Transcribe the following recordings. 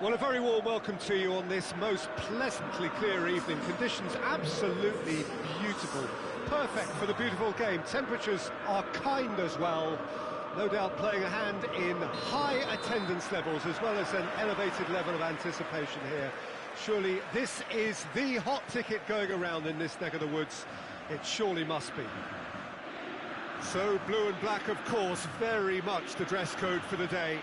Well, a very warm welcome to you on this most pleasantly clear evening. Conditions absolutely beautiful. Perfect for the beautiful game. Temperatures are kind as well. No doubt playing a hand in high attendance levels as well as an elevated level of anticipation here. Surely this is the hot ticket going around in this neck of the woods. It surely must be. So blue and black, of course, very much the dress code for the day.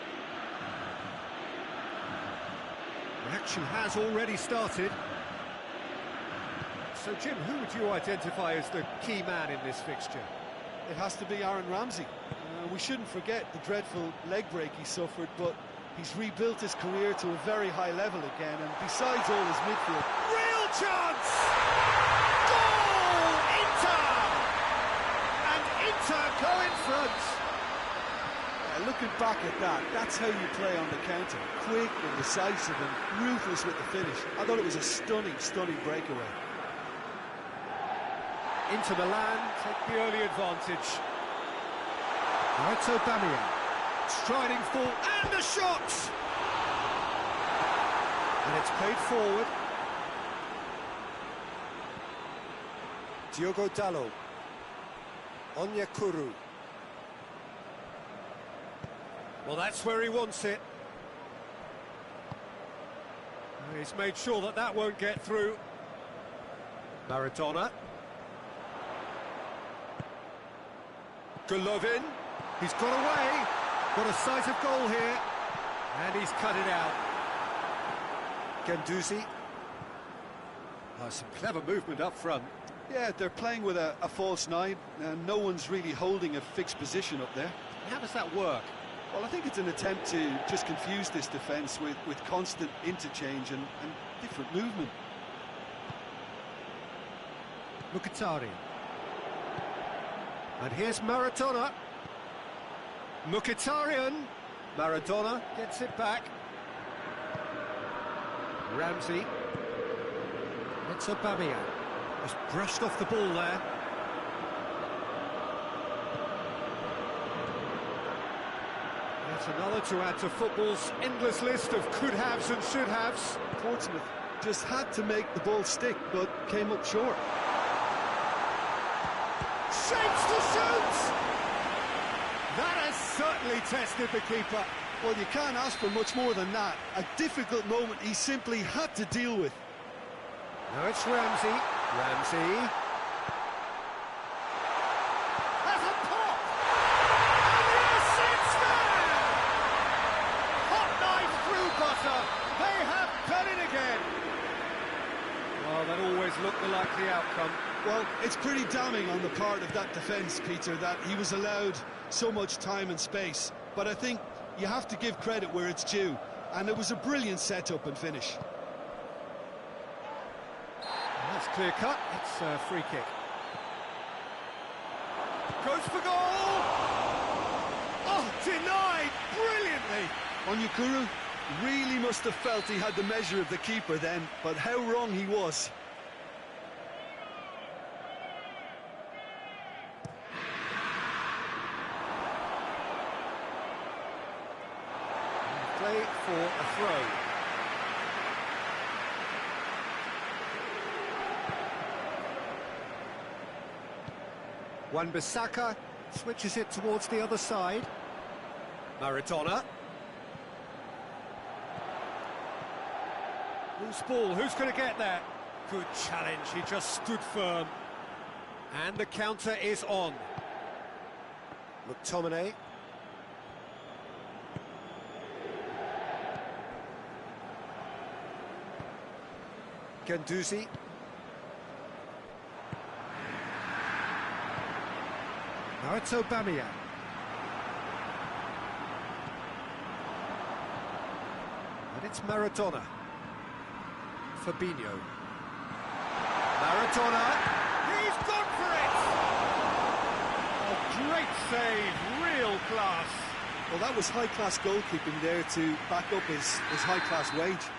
The action has already started. So, Jim, who would you identify as the key man in this fixture? It has to be Aaron Ramsey. We shouldn't forget the dreadful leg break he suffered, but he's rebuilt his career to a very high level again, and besides all his midfield... Real chance! Goal! Inter! And Inter go in front! Looking back at that, that's how you play on the counter. Quick and decisive and ruthless with the finish. I thought it was a stunning, stunning breakaway. Inter Milan take the early advantage. Right, Aubameyang striding full, and the shot! And it's played forward. Diogo Dalot. Onyekuru. Well, that's where he wants it. He's made sure that that won't get through. Maradona. Golovin. He's got away. Got a sight of goal here. And he's cut it out. Guendouzi. Oh, some clever movement up front. Yeah, they're playing with a false nine, and no one's really holding a fixed position up there. How does that work? Well, I think it's an attempt to just confuse this defence with constant interchange and different movement. Mkhitaryan. And here's Maradona. Mkhitaryan. Maradona gets it back. Ramsey. It's Aubameyang. Just brushed off the ball there. That's another to add to football's endless list of could-haves and should-haves. Portsmouth just had to make the ball stick, but came up short. Shapes to shoot! That has certainly tested the keeper. Well, you can't ask for much more than that. A difficult moment he simply had to deal with. Now it's Ramsey. Ramsey. Has a pop! And yes, it's there! Hot knife through butter. They have done it again. Well, that always looked the likely outcome. Well, it's pretty damning on the part of that defence, Peter, that he was allowed so much time and space. But I think you have to give credit where it's due. And it was a brilliant setup and finish. That's clear cut. It's a free kick. Goes for goal! Oh, denied brilliantly! Onyekuru really must have felt he had the measure of the keeper then, but how wrong he was. Play for a throw. Wan-Bissaka switches it towards the other side. Maradona. Loose ball, who's going to get there? Good challenge, he just stood firm. And the counter is on. McTominay. Guendouzi. Now it's Aubameyang. And it's Maradona. Fabinho. Maradona. He's gone for it! A great save, real class. Well, that was high-class goalkeeping there to back up his high-class wage.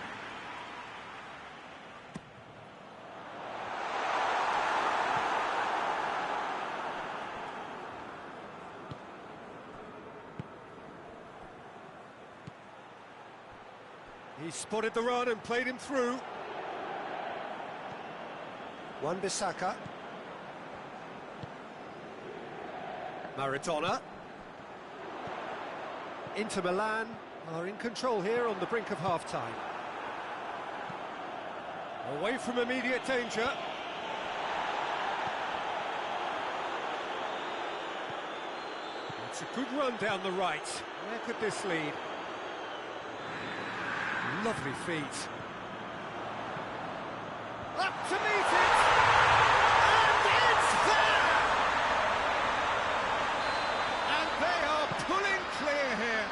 He spotted the run and played him through. Wan-Bissaka. Maradona. Inter Milan are in control here on the brink of half-time. Away from immediate danger. It's a good run down the right. Where could this lead? Lovely feet. Up to meet it! And it's there! And they are pulling clear here.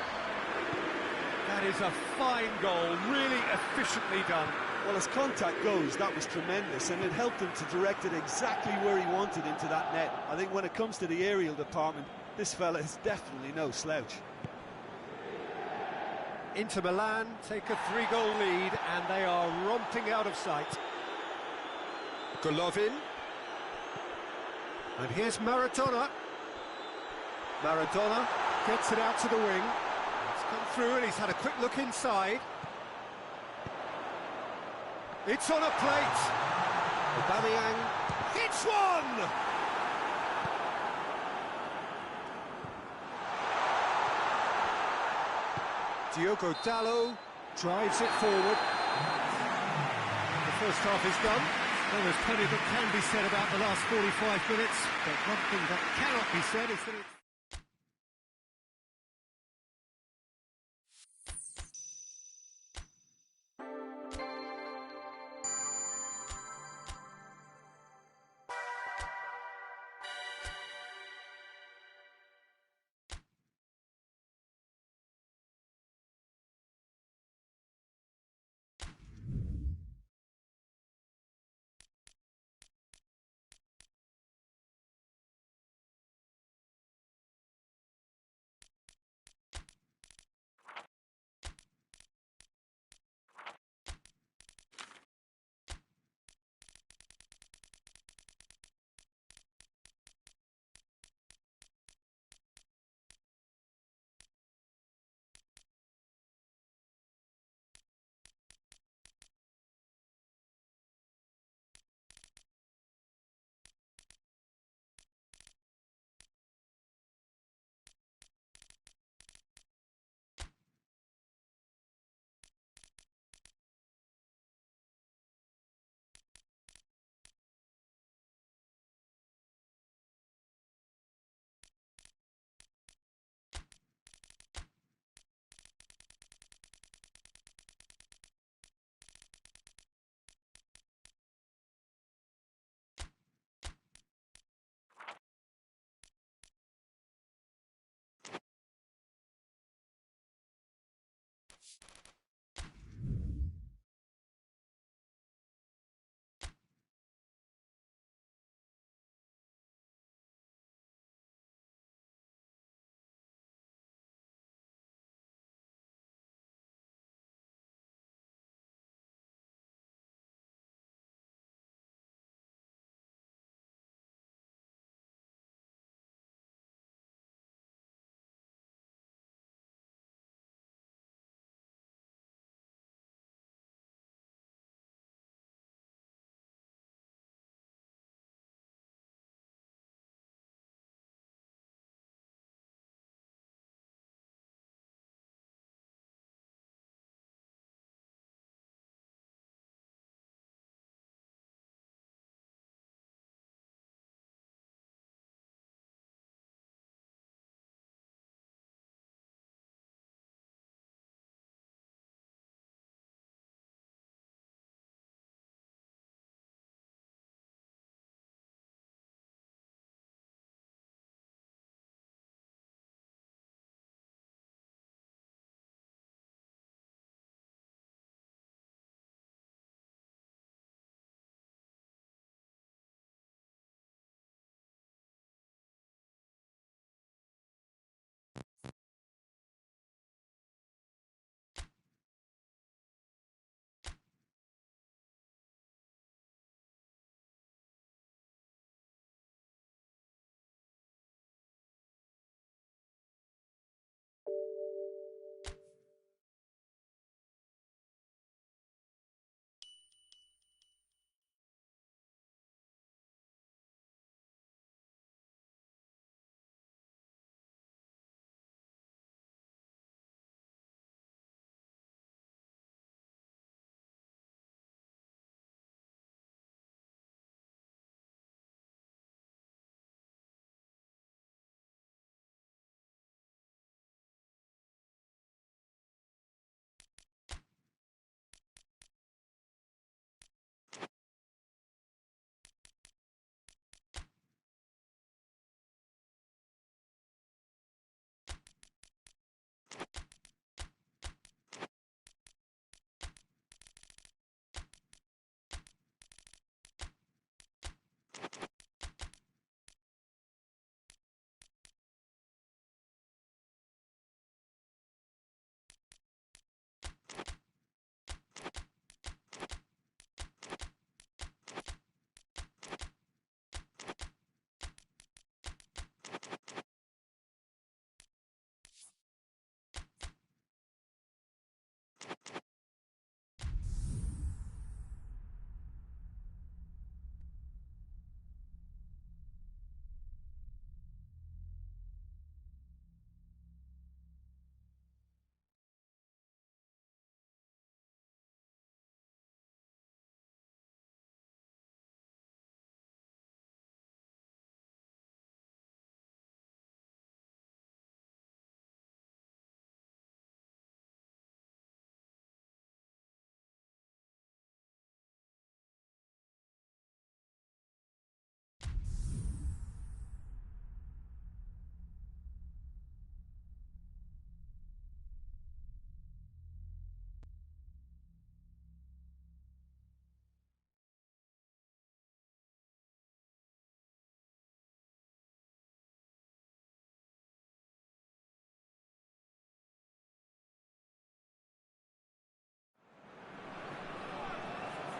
That is a fine goal, really efficiently done. Well, as contact goes, that was tremendous, and it helped him to direct it exactly where he wanted into that net. I think when it comes to the aerial department, this fella is definitely no slouch. Inter Milan take a 3-goal lead, and they are romping out of sight. Golovin. And here's Maradona. Maradona gets it out to the wing. It's come through, and he's had a quick look inside. It's on a plate. Aubameyang hits one! Diogo Dalot drives it forward. The first half is done. Well, there's plenty that can be said about the last 45 minutes, but one thing that cannot be said is that it's...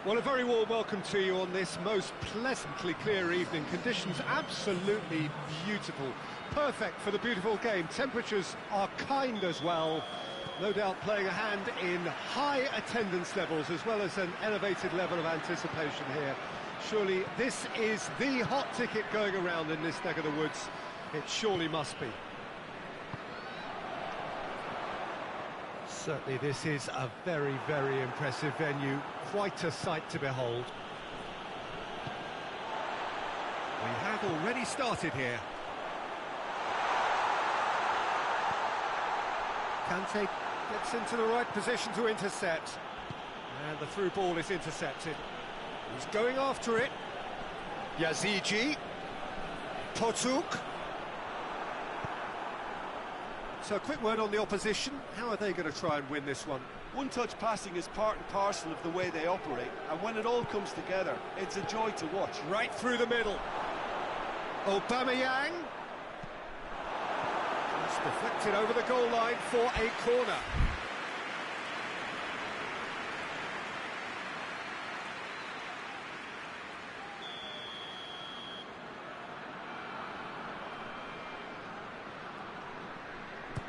Well, a very warm welcome to you on this most pleasantly clear evening. Conditions absolutely beautiful. Perfect for the beautiful game. Temperatures are kind as well. No doubt playing a hand in high attendance levels as well as an elevated level of anticipation here. Surely this is the hot ticket going around in this neck of the woods. It surely must be. Certainly this is a very, very impressive venue. Quite a sight to behold. We have already started here. Kante gets into the right position to intercept. And the through ball is intercepted. He's going after it. Yazici. Potuk. So a quick word on the opposition. How are they going to try and win this one? One-touch passing is part and parcel of the way they operate, and when it all comes together, it's a joy to watch. Right through the middle. Aubameyang. That's deflected over the goal line for a corner.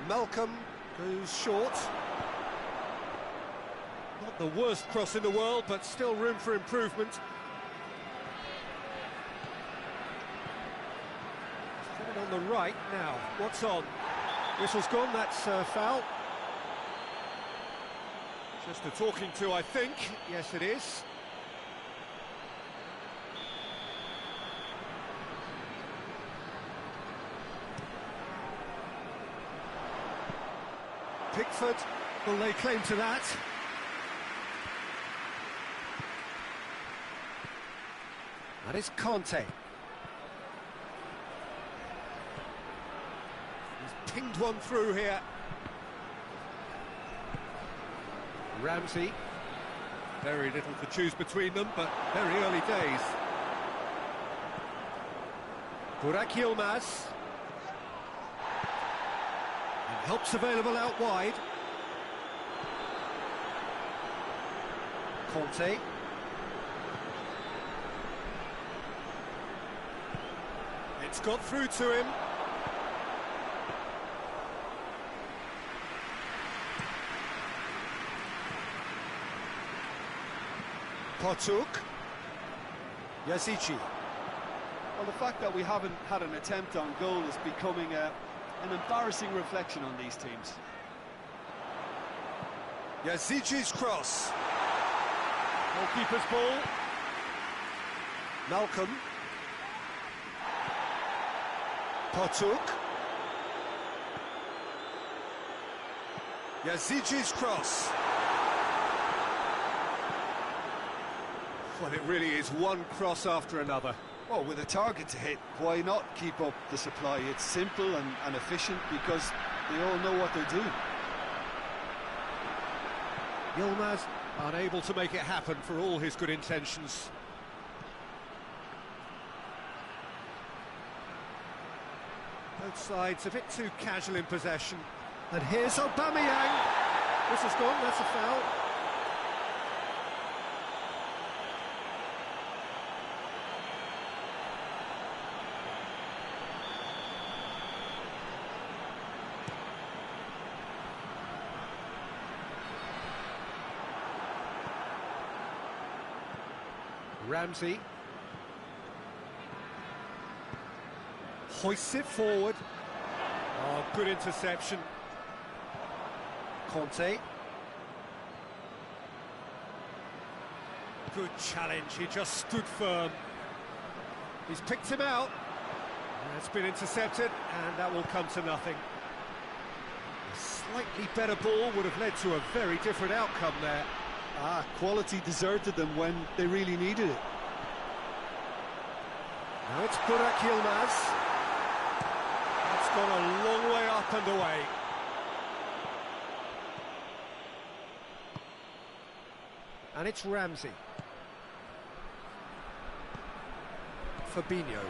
Malcolm goes short. Not the worst cross in the world, but still room for improvement. Straight on the right now. What's on? Whistle's gone, that's foul. Just a talking to, I think. Yes, it is. Pickford will lay claim to that. That is Kante. He's pinged one through here. Ramsey. Very little to choose between them, but very early days. Burak Yilmaz. Help's available out wide. Conte. It's got through to him. Potuk. Yazici. Well, the fact that we haven't had an attempt on goal is becoming an embarrassing reflection on these teams. Yazici's cross. Goalkeeper's ball. Malcolm. Potuk. Yazici's cross. Well, it really is one cross after another. Well, with a target to hit, why not keep up the supply? It's simple and efficient because they all know what they're doing. Yilmaz unable to make it happen for all his good intentions. Both sides a bit too casual in possession. And here's Aubameyang. This is gone, that's a foul. Ramsey hoists it forward. Oh, good interception. Conte. Good challenge, he just stood firm. He's picked him out. It's been intercepted, and that will come to nothing. A slightly better ball would have led to a very different outcome there. Quality deserted them when they really needed it. Now it's Burak Yilmaz. That's gone a long way up and away. And it's Ramsey. Fabinho.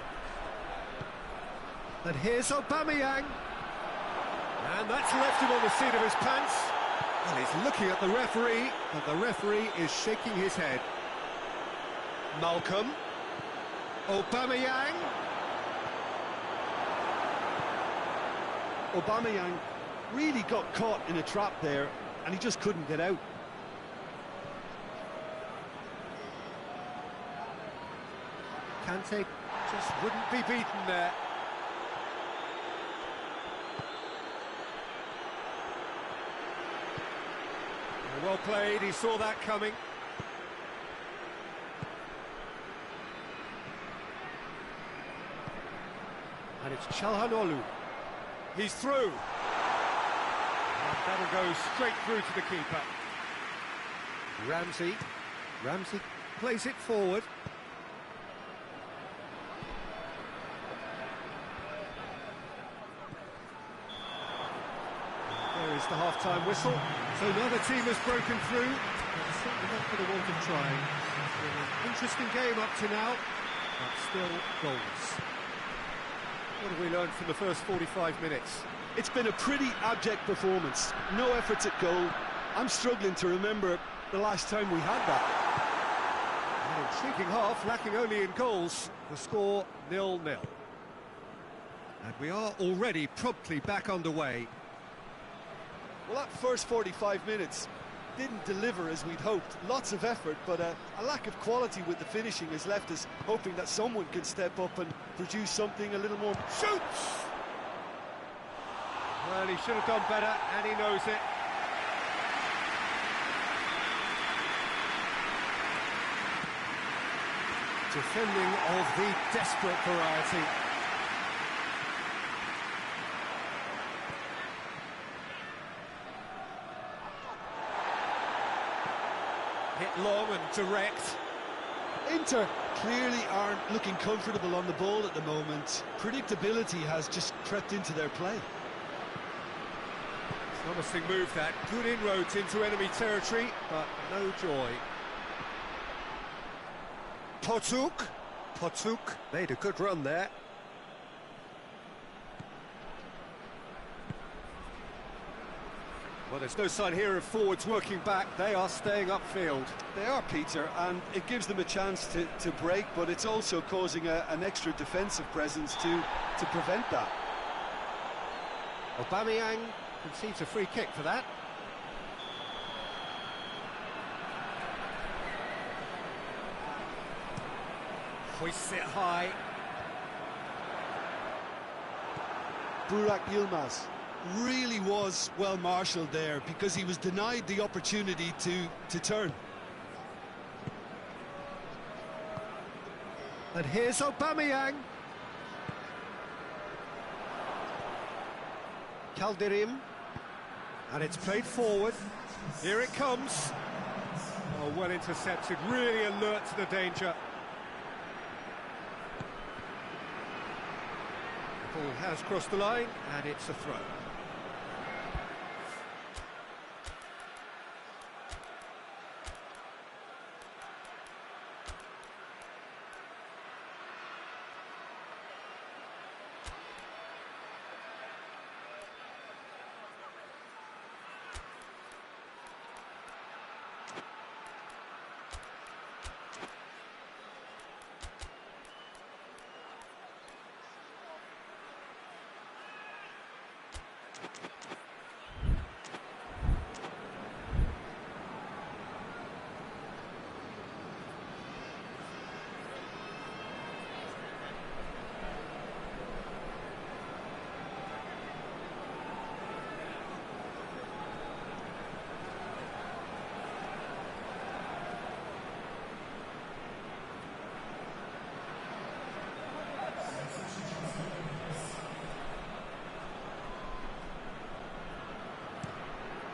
And here's Aubameyang. And that's left him on the seat of his pants. Well, he's looking at the referee, and the referee is shaking his head. Malcolm. Aubameyang. Aubameyang really got caught in a trap there, and he just couldn't get out. Kante just wouldn't be beaten there. Well played, he saw that coming. And it's Çalhanoğlu. He's through. And that'll go straight through to the keeper. Ramsey plays it forward. There is the half-time whistle. So another team has broken through. But certainly not for the want of trying. It's been an interesting game up to now, but still goals. What have we learned from the first 45 minutes? It's been a pretty abject performance. No efforts at goal. I'm struggling to remember the last time we had that. An intriguing half, lacking only in goals. The score 0-0. And we are already promptly back underway. Well, that first 45 minutes didn't deliver as we'd hoped. Lots of effort, but a lack of quality with the finishing has left us hoping that someone can step up and produce something a little more... Shoots! Well, he should have done better, and he knows it. Defending of the desperate variety. Hit long and direct. Inter clearly aren't looking comfortable on the ball at the moment. Predictability has just crept into their play. Promising move that. Good inroads into enemy territory, but no joy. Potuk made a good run there. Well, there's no sign here of forwards working back. They are staying upfield. They are, Peter, and it gives them a chance to break, but it's also causing an extra defensive presence to prevent that. Aubameyang concedes a free kick for that. Hoists it high. Burak Yilmaz really was well marshalled there because he was denied the opportunity to turn. And here's Aubameyang. Calderim. And it's played forward. Here it comes. Oh, well intercepted, really alert to the danger. The ball has crossed the line, and it's a throw.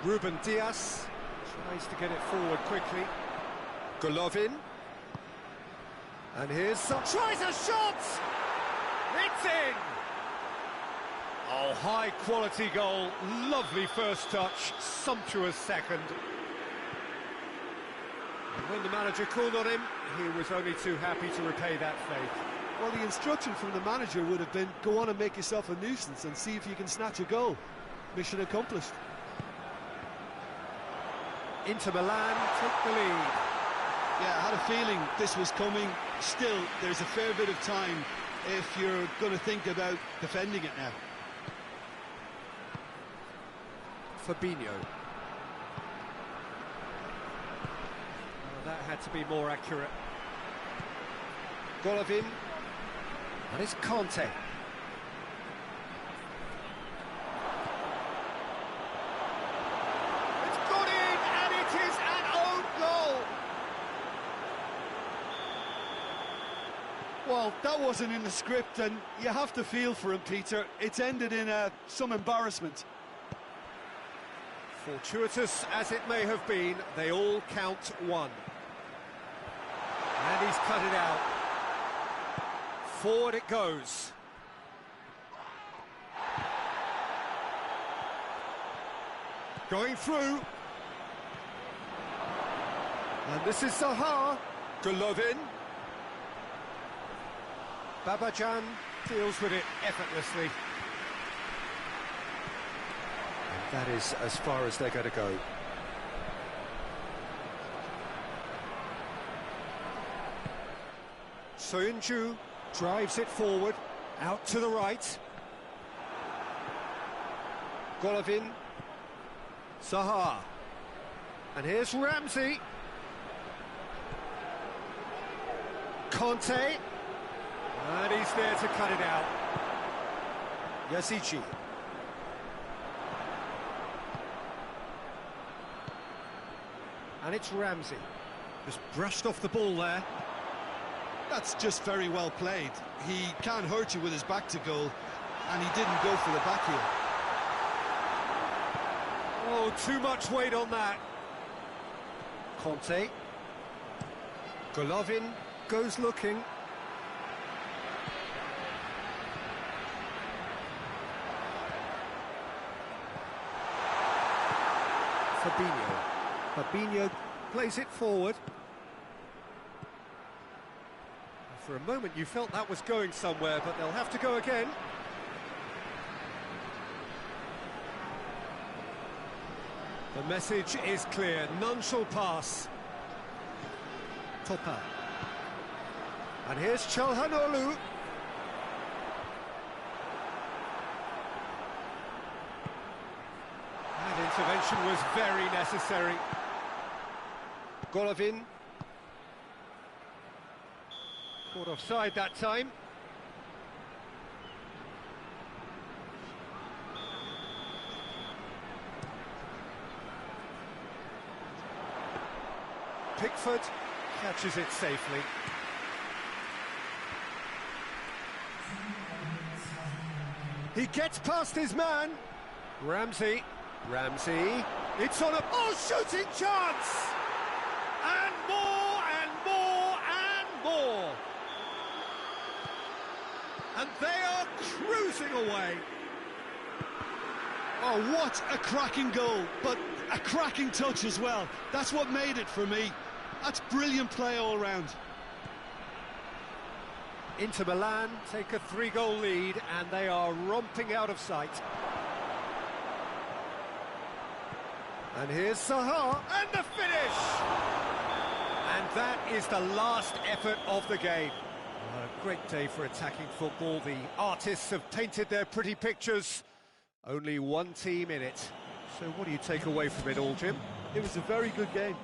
Ruben Dias tries to get it forward quickly. Golovin. And here's some... Tries a shot! It's in! Oh, high-quality goal. Lovely first touch. Sumptuous second. And when the manager called on him, he was only too happy to repay that faith. Well, the instruction from the manager would have been, go on and make yourself a nuisance and see if you can snatch a goal. Mission accomplished. Inter Milan take the lead. Yeah, I had a feeling this was coming. Still, there's a fair bit of time if you're going to think about defending it now. Fabinho. That had to be more accurate. Golovin. And it's Conte. It's got in, and it is an own goal. Well, that wasn't in the script, and you have to feel for him, Peter. It's ended in some embarrassment. Fortuitous as it may have been, they all count one. And he's cut it out. Forward it goes. Going through. And this is Zaha. Golovin. Babajan deals with it effortlessly. And that is as far as they're going to go. Soyuncu drives it forward, out to the right. Golovin. Zaha. And here's Ramsey. Conte. And he's there to cut it out. Yazici. And it's Ramsey. Just brushed off the ball there. That's just very well played. He can't hurt you with his back to goal, and he didn't go for the back heel. Oh, too much weight on that. Conte. Golovin goes looking. Fabinho plays it forward. For a moment you felt that was going somewhere, but they'll have to go again. The message is clear, none shall pass. Topa. And here's Çalhanoğlu. That intervention was very necessary. Golovin. Caught offside that time. Pickford catches it safely. He gets past his man. Ramsey. It's on a shooting chance! And more and more and more. And they are cruising away. Oh, what a cracking goal, but a cracking touch as well. That's what made it for me. That's brilliant play all round. Inter Milan take a 3-goal lead, and they are romping out of sight. And here's Zaha, and the finish! And that is the last effort of the game. What a great day for attacking football. The artists have painted their pretty pictures. Only one team in it. So what do you take away from it all, Jim? It was a very good game.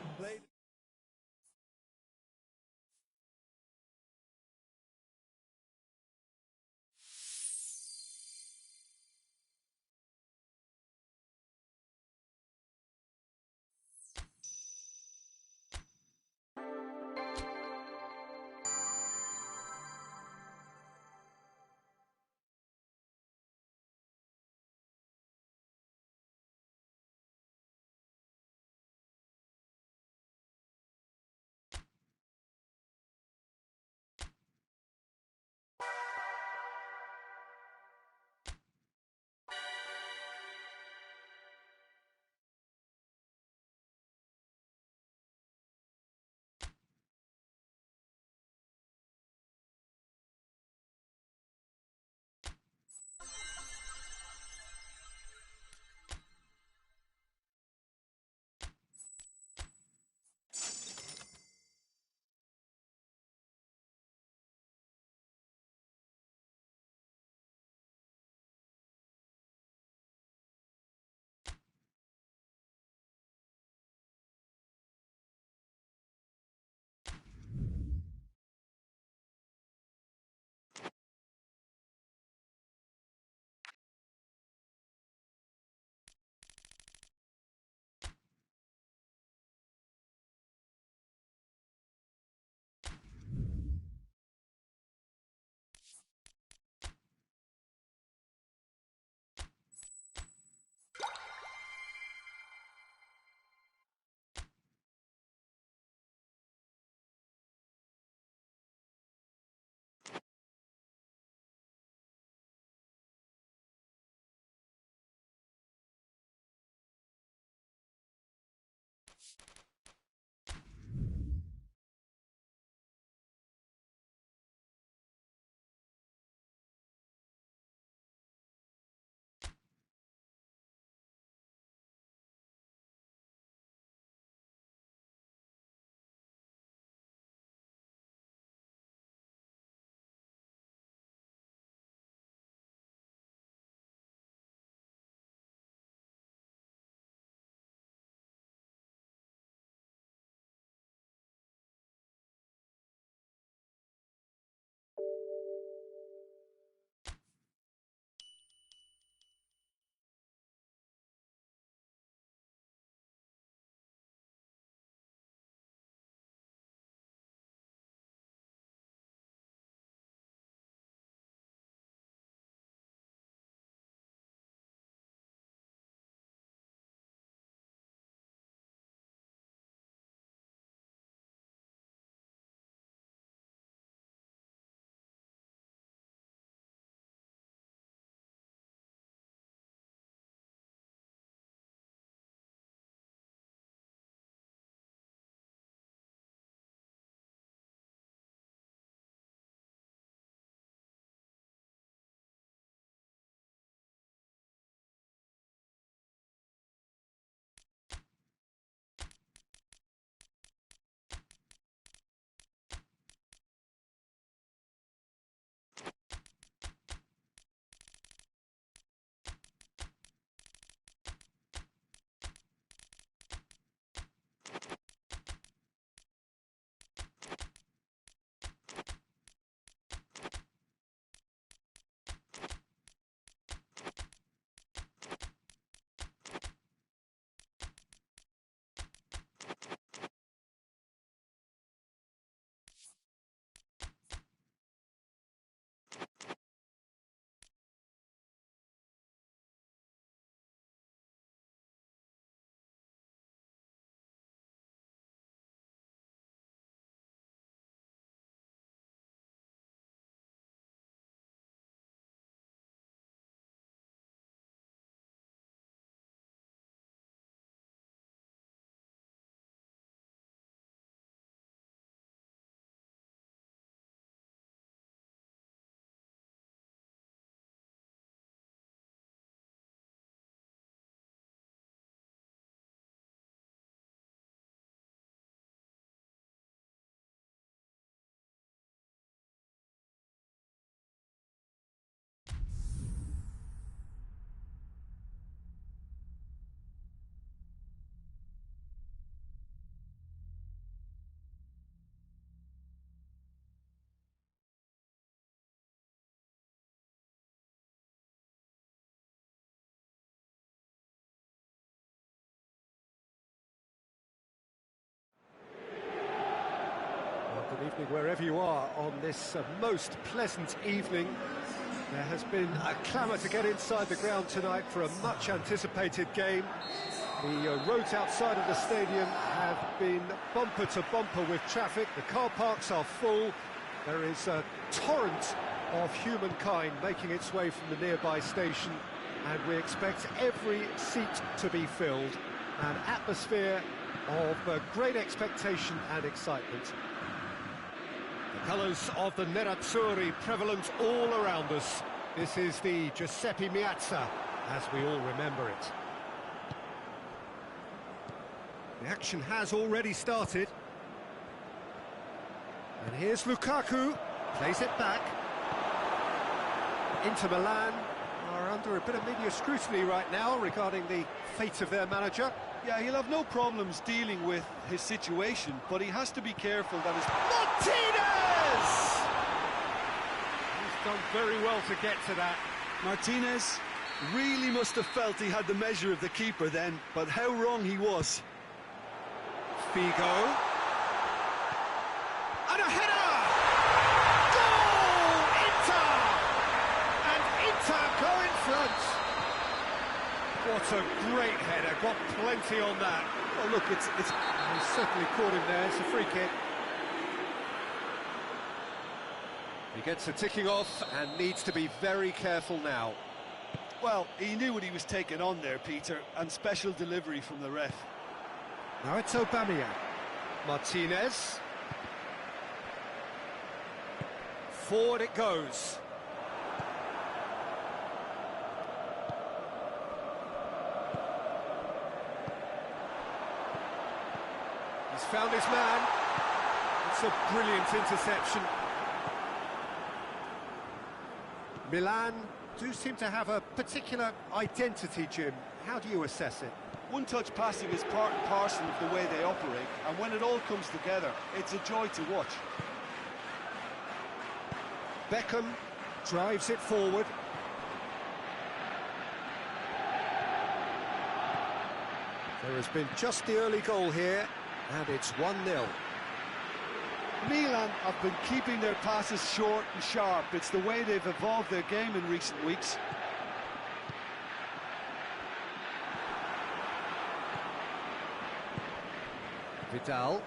Wherever you are on this most pleasant evening, there has been a clamour to get inside the ground tonight for a much-anticipated game. The roads outside of the stadium have been bumper to bumper with traffic. The car parks are full. There is a torrent of humankind making its way from the nearby station, and we expect every seat to be filled. An atmosphere of great expectation and excitement. The colours of the Nerazzurri prevalent all around us. This is the Giuseppe Meazza, as we all remember it. The action has already started. And here's Lukaku, plays it back. Inter Milan are under a bit of media scrutiny right now regarding the fate of their manager. Yeah, he'll have no problems dealing with his situation, but he has to be careful that his... Martinez! He's done very well to get to that. Martinez really must have felt he had the measure of the keeper then, but how wrong he was. Figo. And a header! Goal! Inter! And Inter go in front. What a great header, got plenty on that. Oh, look, it's... He certainly caught him there, it's a free kick. He gets a ticking off and needs to be very careful now. Well, he knew what he was taking on there, Peter, and special delivery from the ref. Now it's Aubameyang. Martinez. Forward it goes. He's found his man. It's a brilliant interception. Milan do seem to have a particular identity, Jim. How do you assess it? One-touch passing is part and parcel of the way they operate, and when it all comes together, it's a joy to watch. Beckham drives it forward. There has been just the early goal here, and it's 1-0. Milan have been keeping their passes short and sharp. It's the way they've evolved their game in recent weeks. Vidal.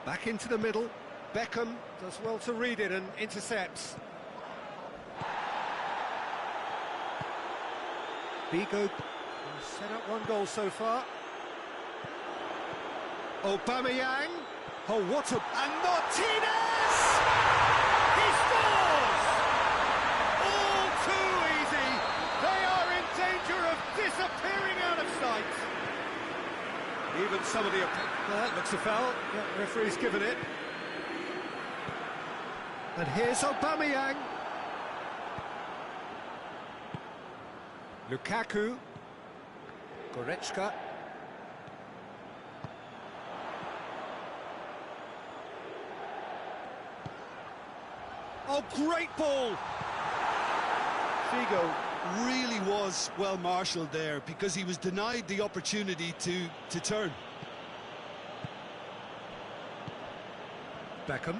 Back into the middle. Beckham does well to read it and intercepts. Figo has set up one goal so far. Aubameyang. Oh, what a... And Martinez! He scores! All too easy. They are in danger of disappearing out of sight. Even some of the... That looks a foul. Yeah, the referee's given it. And here's Aubameyang. Lukaku. Goretzka. Oh, great ball! Figo really was well marshalled there because he was denied the opportunity to turn. Beckham.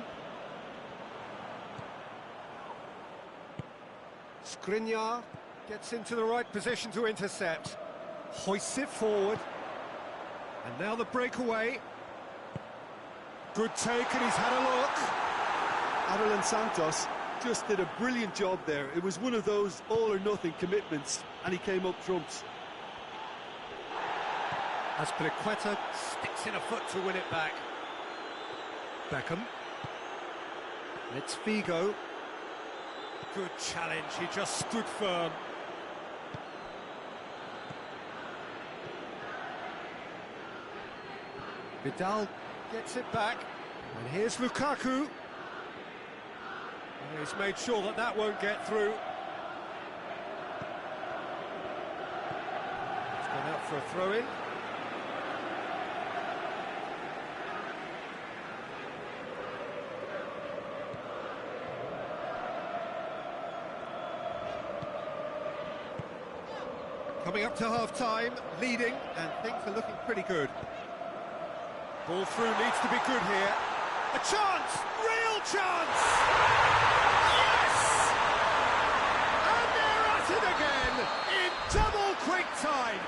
Skriniar gets into the right position to intercept. Hoists it forward. And now the breakaway. Good take, and he's had a look. Adelon Santos just did a brilliant job there. It was one of those all-or-nothing commitments, and he came up trumps. Azpilicueta sticks in a foot to win it back. Beckham. It's Figo. Good challenge, he just stood firm. Vidal gets it back. And here's Lukaku. He's made sure that that won't get through. He's gone out for a throw-in. Coming up to half-time, leading, and things are looking pretty good. Ball through needs to be good here. A chance! Real chance! Yes! And they're at it again in double quick time.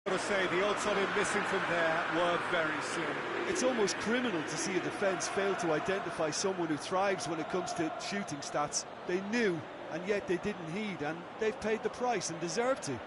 I've got to say, the odds on him missing from there were very slim. It's almost criminal to see a defence fail to identify someone who thrives when it comes to shooting stats. They knew, and yet they didn't heed, and they've paid the price and deserve to.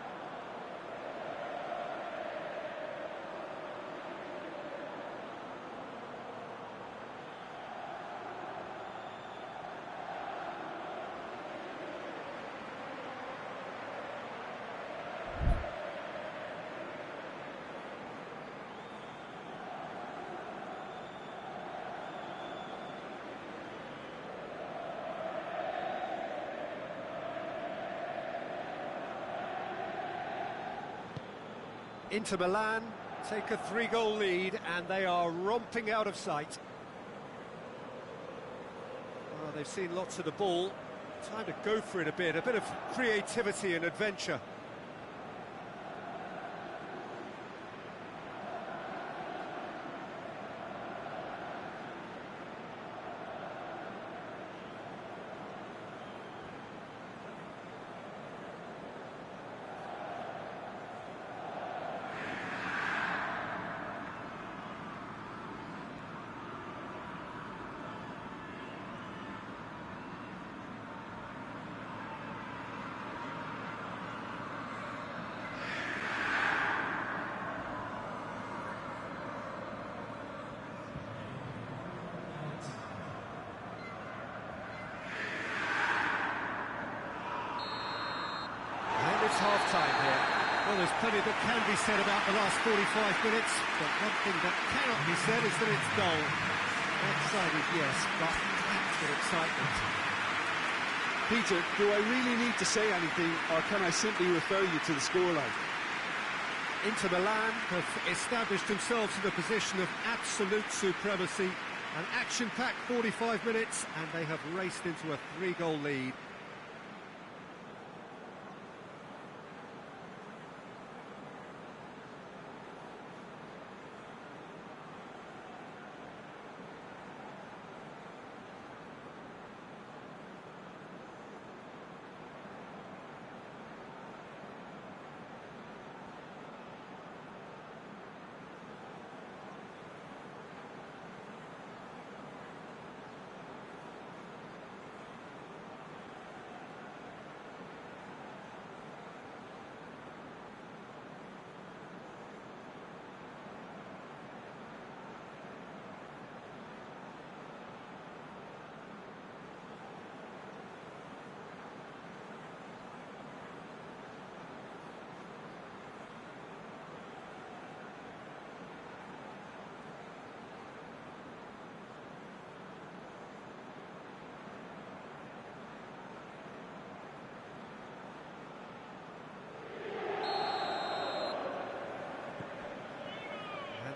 Inter Milan take a 3-goal lead and they are romping out of sight. Well, they've seen lots of the ball. Time to go for it a bit of creativity and adventure. It's half-time here. Well, there's plenty that can be said about the last 45 minutes, but one thing that cannot be said is that it's dull. One-sided, yes, but packed with excitement. Peter, do I really need to say anything, or can I simply refer you to the scoreline? Inter Milan have established themselves in a position of absolute supremacy. An action-packed 45 minutes, and they have raced into a 3-goal lead.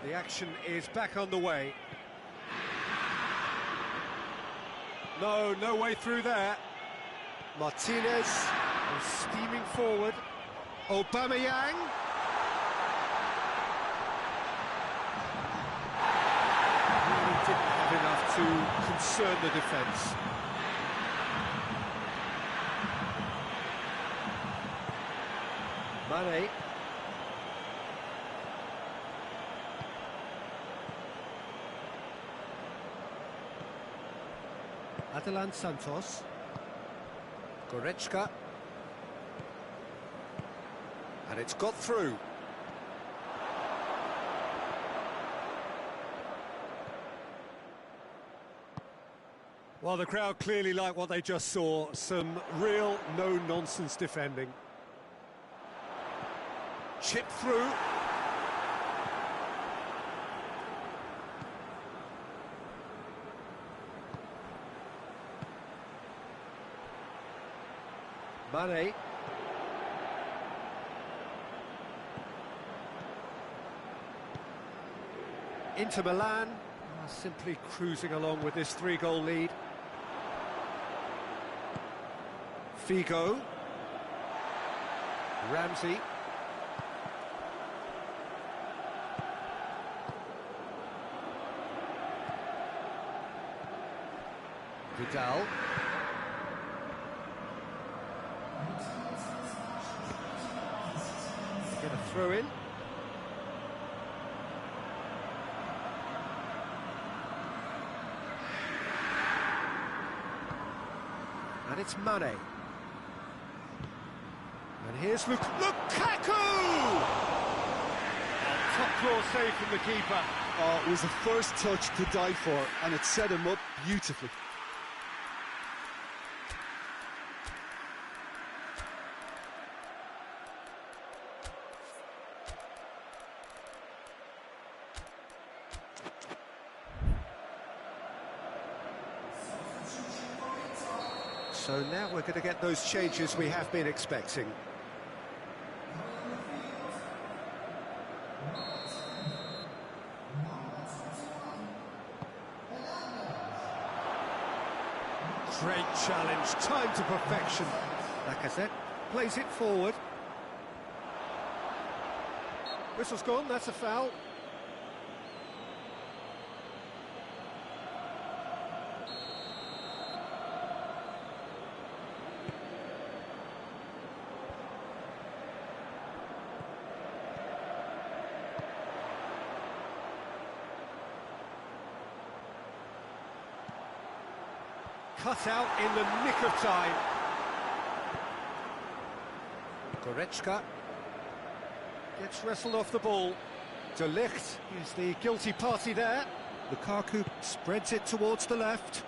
The action is back on the way. No way through there. Martinez is steaming forward. Aubameyang. Really didn't have enough to concern the defence. Mane. Adelan Santos, Goretzka, and it's got through. Well, the crowd clearly like what they just saw, some real no-nonsense defending. Chip through. Mane. Inter Milan are simply cruising along with this 3-goal lead. Figo. Ramsey. Vidal. Get a throw in. And it's Mane. And here's Lukaku! Top-claw save from the keeper. Oh, it was the first touch to die for, and it set him up beautifully. So now we're going to get those changes we have been expecting. Great challenge, time to perfection. Lacazette plays it forward. Whistle's gone, that's a foul. Cut out in the nick of time. Goretzka gets wrestled off the ball. De Ligt is the guilty party there. Lukaku spreads it towards the left.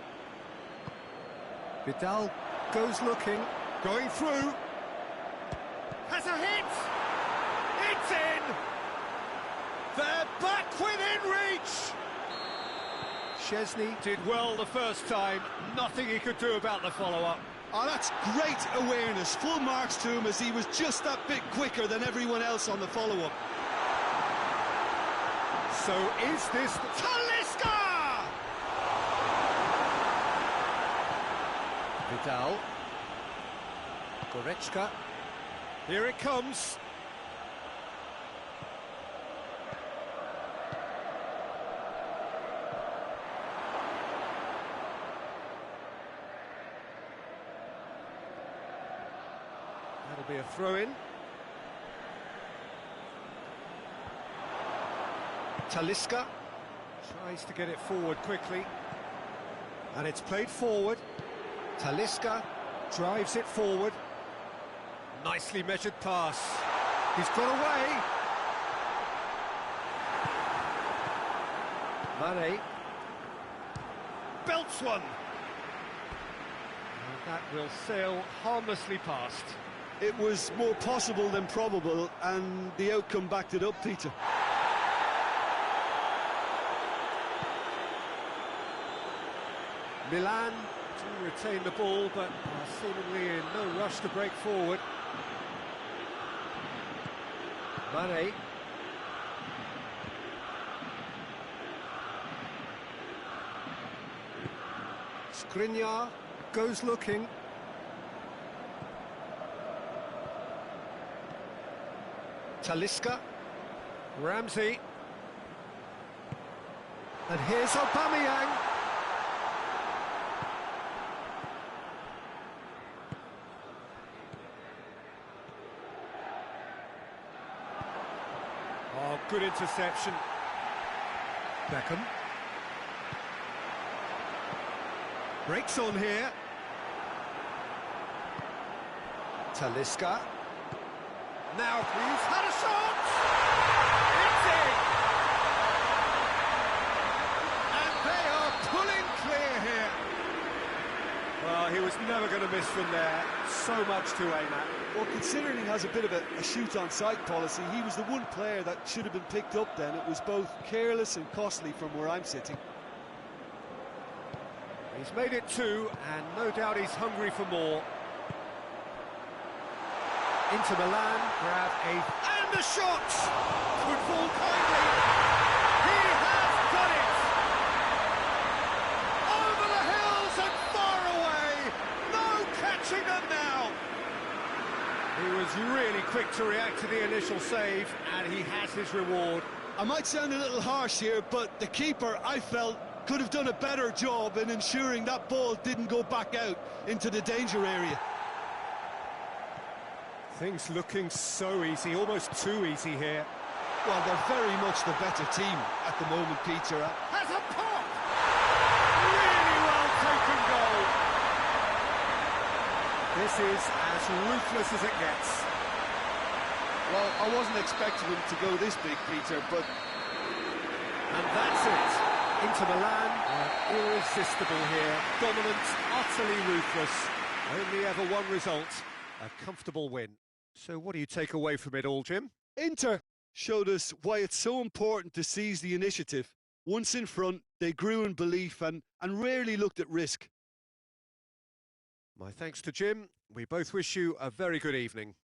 Vidal goes looking, going through. Has a hit! It's in! They're back within reach! Szczesny did well the first time, nothing he could do about the follow-up. Oh, that's great awareness. Full marks to him as he was just that bit quicker than everyone else on the follow-up. So is this Talisca? Vidal. Goretzka. Here it comes. That'll be a throw-in. Talisca tries to get it forward quickly. And it's played forward. Talisca drives it forward. Nicely measured pass. He's got away. Mane belts one. And that will sail harmlessly past. It was more possible than probable, and the outcome backed it up, Peter. Milan to retain the ball, but are seemingly in no rush to break forward. Mane. Skriniar goes looking. Talisca. Ramsey. And here's Aubameyang. Oh, good interception. Beckham. Breaks on here. Talisca. Now he's had a shot! It's in! And they are pulling clear here. Well, he was never going to miss from there. So much to aim at. Well, considering he has a bit of a shoot-on-sight policy, he was the one player that should have been picked up then. It was both careless and costly from where I'm sitting. He's made it two, and no doubt he's hungry for more. Into Milan, grab and the shot! Could fall kindly. He has done it! Over the hills and far away! No catching them now! He was really quick to react to the initial save, and he has his reward. I might sound a little harsh here, but the keeper, I felt, could have done a better job in ensuring that ball didn't go back out into the danger area. Things looking so easy, almost too easy here. Well, they're very much the better team at the moment, Peter. Has a pop! Really well taken goal. This is as ruthless as it gets. Well, I wasn't expecting them to go this big, Peter, but... And that's it. Inter Milan are irresistible here. Dominant, utterly ruthless. Only ever one result, a comfortable win. So what do you take away from it all, Jim? Inter showed us why it's so important to seize the initiative. Once in front, they grew in belief and rarely looked at risk. My thanks to Jim. We both wish you a very good evening.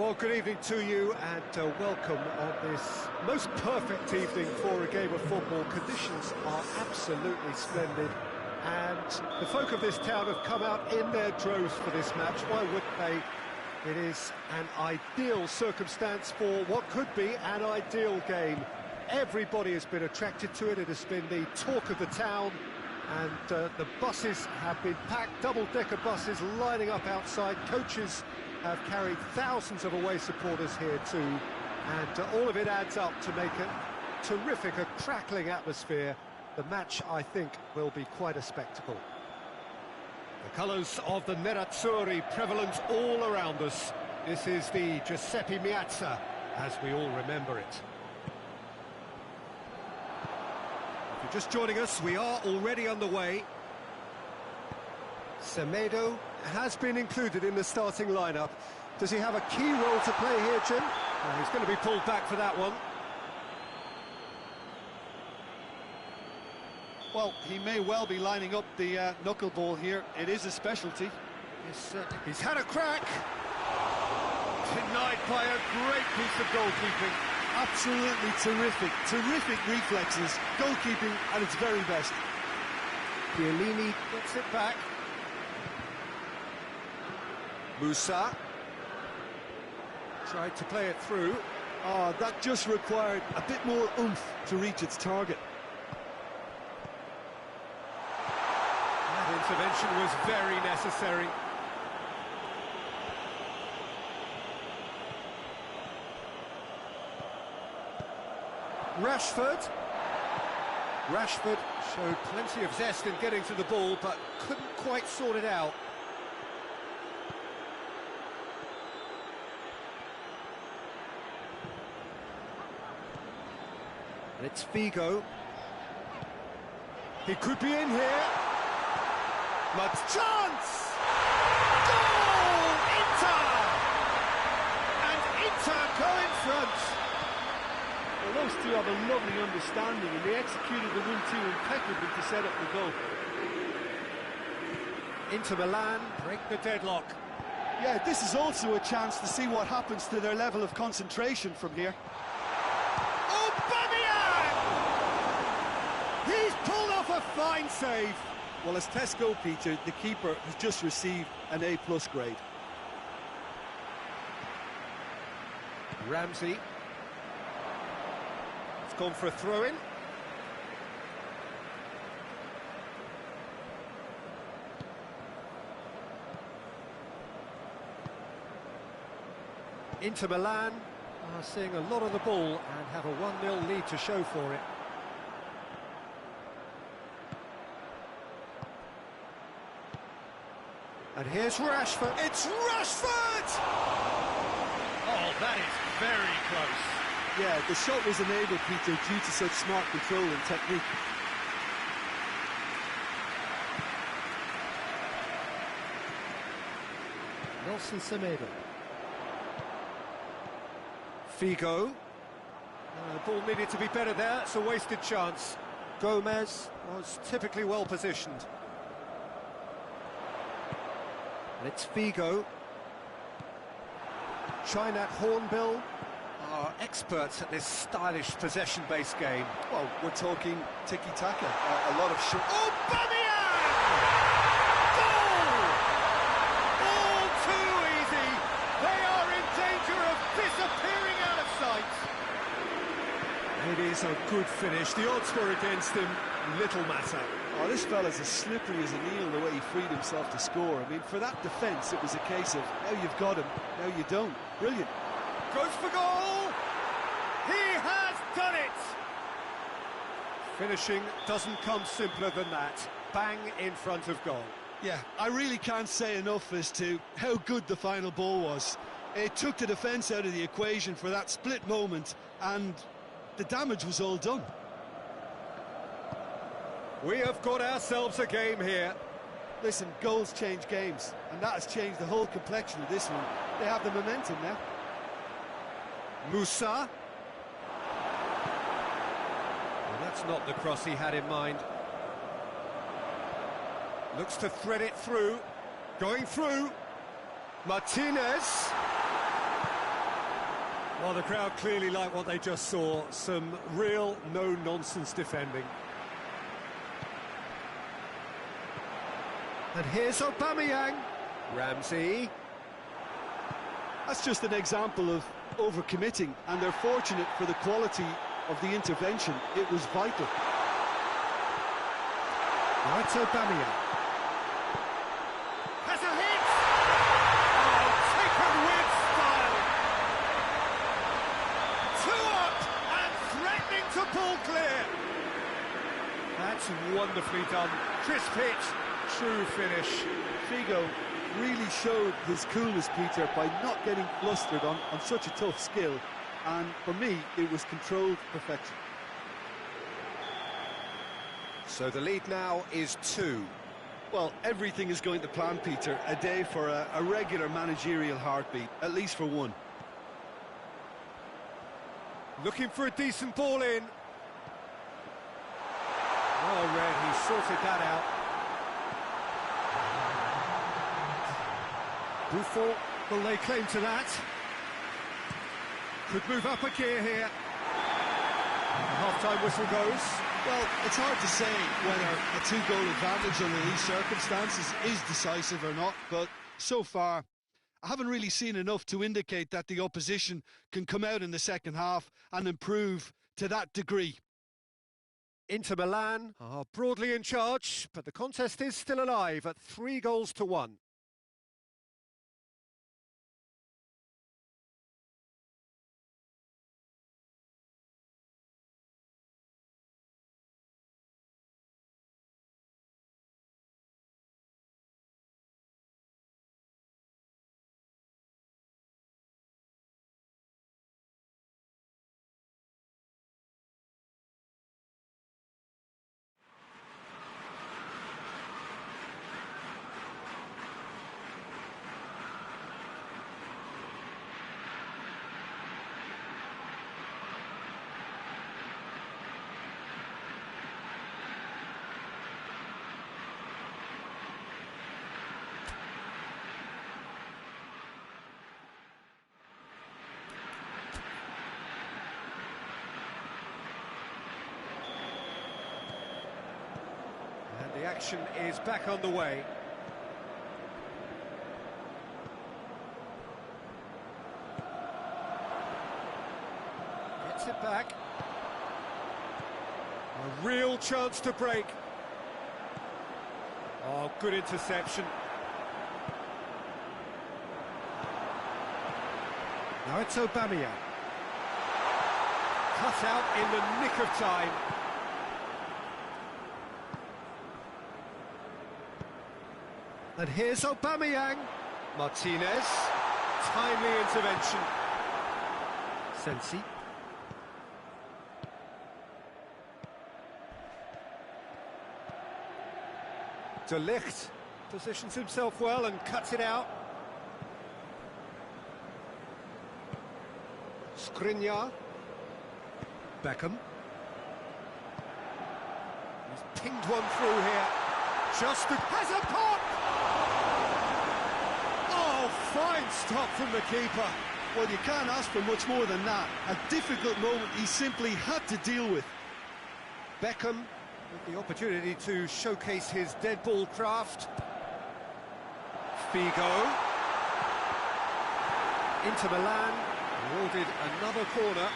Well, good evening to you and welcome on this most perfect evening for a game of football. Conditions are absolutely splendid and the folk of this town have come out in their droves for this match. Why wouldn't they? It is an ideal circumstance for what could be an ideal game. Everybody has been attracted to it. It has been the talk of the town, and the buses have been packed, double-decker buses lining up outside. Coaches have carried thousands of away supporters here too, and all of it adds up to make a terrific, a crackling atmosphere. The match, I think, will be quite a spectacle. The colours of the Nerazzurri prevalent all around us. This is the Giuseppe Meazza, as we all remember it. If you're just joining us, we are already underway. Semedo has been included in the starting lineup. Does he have a key role to play here, Jim? He's going to be pulled back for that one. Well, he may well be lining up the knuckleball here. It is a specialty. Yes, he's had a crack. Denied by a great piece of goalkeeping. Absolutely terrific. Terrific reflexes. Goalkeeping at its very best. Chiellini gets it back. Musa tried to play it through. Oh, that just required a bit more oomph to reach its target. That intervention was very necessary. Rashford showed plenty of zest in getting to the ball, but couldn't quite sort it out. And it's Figo. He could be in here. But chance! Goal! Inter! And Inter go in front. Well, those two have a lovely understanding, and they executed the 1-2 impeccably to set up the goal. Inter Milan break the deadlock. Yeah, this is also a chance to see what happens to their level of concentration from here. Aubameyang! He's pulled off a fine save. Well, as Tesco, Peter, the keeper has just received an A+ grade. Ramsey. It's gone for a throw-in. Inter Milan are seeing a lot of the ball and have a 1-0 lead to show for it. And here's Rashford. It's Rashford! Oh, that is very close. Yeah, the shot was enabled, Peter, due to such smart control and technique. Nelson Semedo. Figo. The ball needed to be better there, it's a wasted chance. Gomez was typically well positioned. And it's Figo. Chainat Hornbill are experts at this stylish possession-based game. Well, we're talking tiki-taka, a lot of short... Aubameyang! Goal! All too easy. They are in danger of disappearing out of sight. It is a good finish. The odds were against him. Little matter. Oh, this fella's as slippery as an eel the way he freed himself to score. I mean, for that defence, it was a case of, now you've got him, now you don't. Brilliant. Goes for goal! He has done it! Finishing doesn't come simpler than that. Bang in front of goal. Yeah, I really can't say enough as to how good the final ball was. It took the defence out of the equation for that split moment, and the damage was all done. We have got ourselves a game here. Listen, goals change games, and that has changed the whole complexion of this one. They have the momentum now. Musa. Well, that's not the cross he had in mind. Looks to thread it through. Going through. Martinez. Well, the crowd clearly like what they just saw. Some real no-nonsense defending. And here's Aubameyang. Ramsey. That's just an example of overcommitting, and they're fortunate for the quality of the intervention. It was vital. Now it's Aubameyang. Has a hit! Oh, taken with style! Two up and threatening to pull clear. That's wonderfully done. Crisp hit, true finish. Figo really showed his coolness, Peter, by not getting flustered on such a tough skill. And for me, it was controlled perfection. So the lead now is 2. Well, everything is going to plan, Peter. A day for a regular managerial heartbeat, at least for one. Looking for a decent ball in. Well read, he sorted that out. Buffon will lay claim to that. Could move up a gear here. The half-time whistle goes. Well, it's hard to say whether a two-goal advantage under these circumstances is decisive or not, but so far, I haven't really seen enough to indicate that the opposition can come out in the second half and improve to that degree. Inter Milan are broadly in charge, but the contest is still alive at 3-1. The action is back on the way. Gets it back. A real chance to break. Oh, good interception. Now it's Aubameyang. Cut out in the nick of time. And here's Aubameyang. Martinez. Timely intervention. Sensi. De Ligt positions himself well and cuts it out. Skriniar. Beckham. He's pinged one through here. Has a pop! Oh, fine stop from the keeper. Well, you can't ask for much more than that. A difficult moment he simply had to deal with. Beckham with the opportunity to showcase his dead ball craft. Figo. Inter Milan awarded another corner.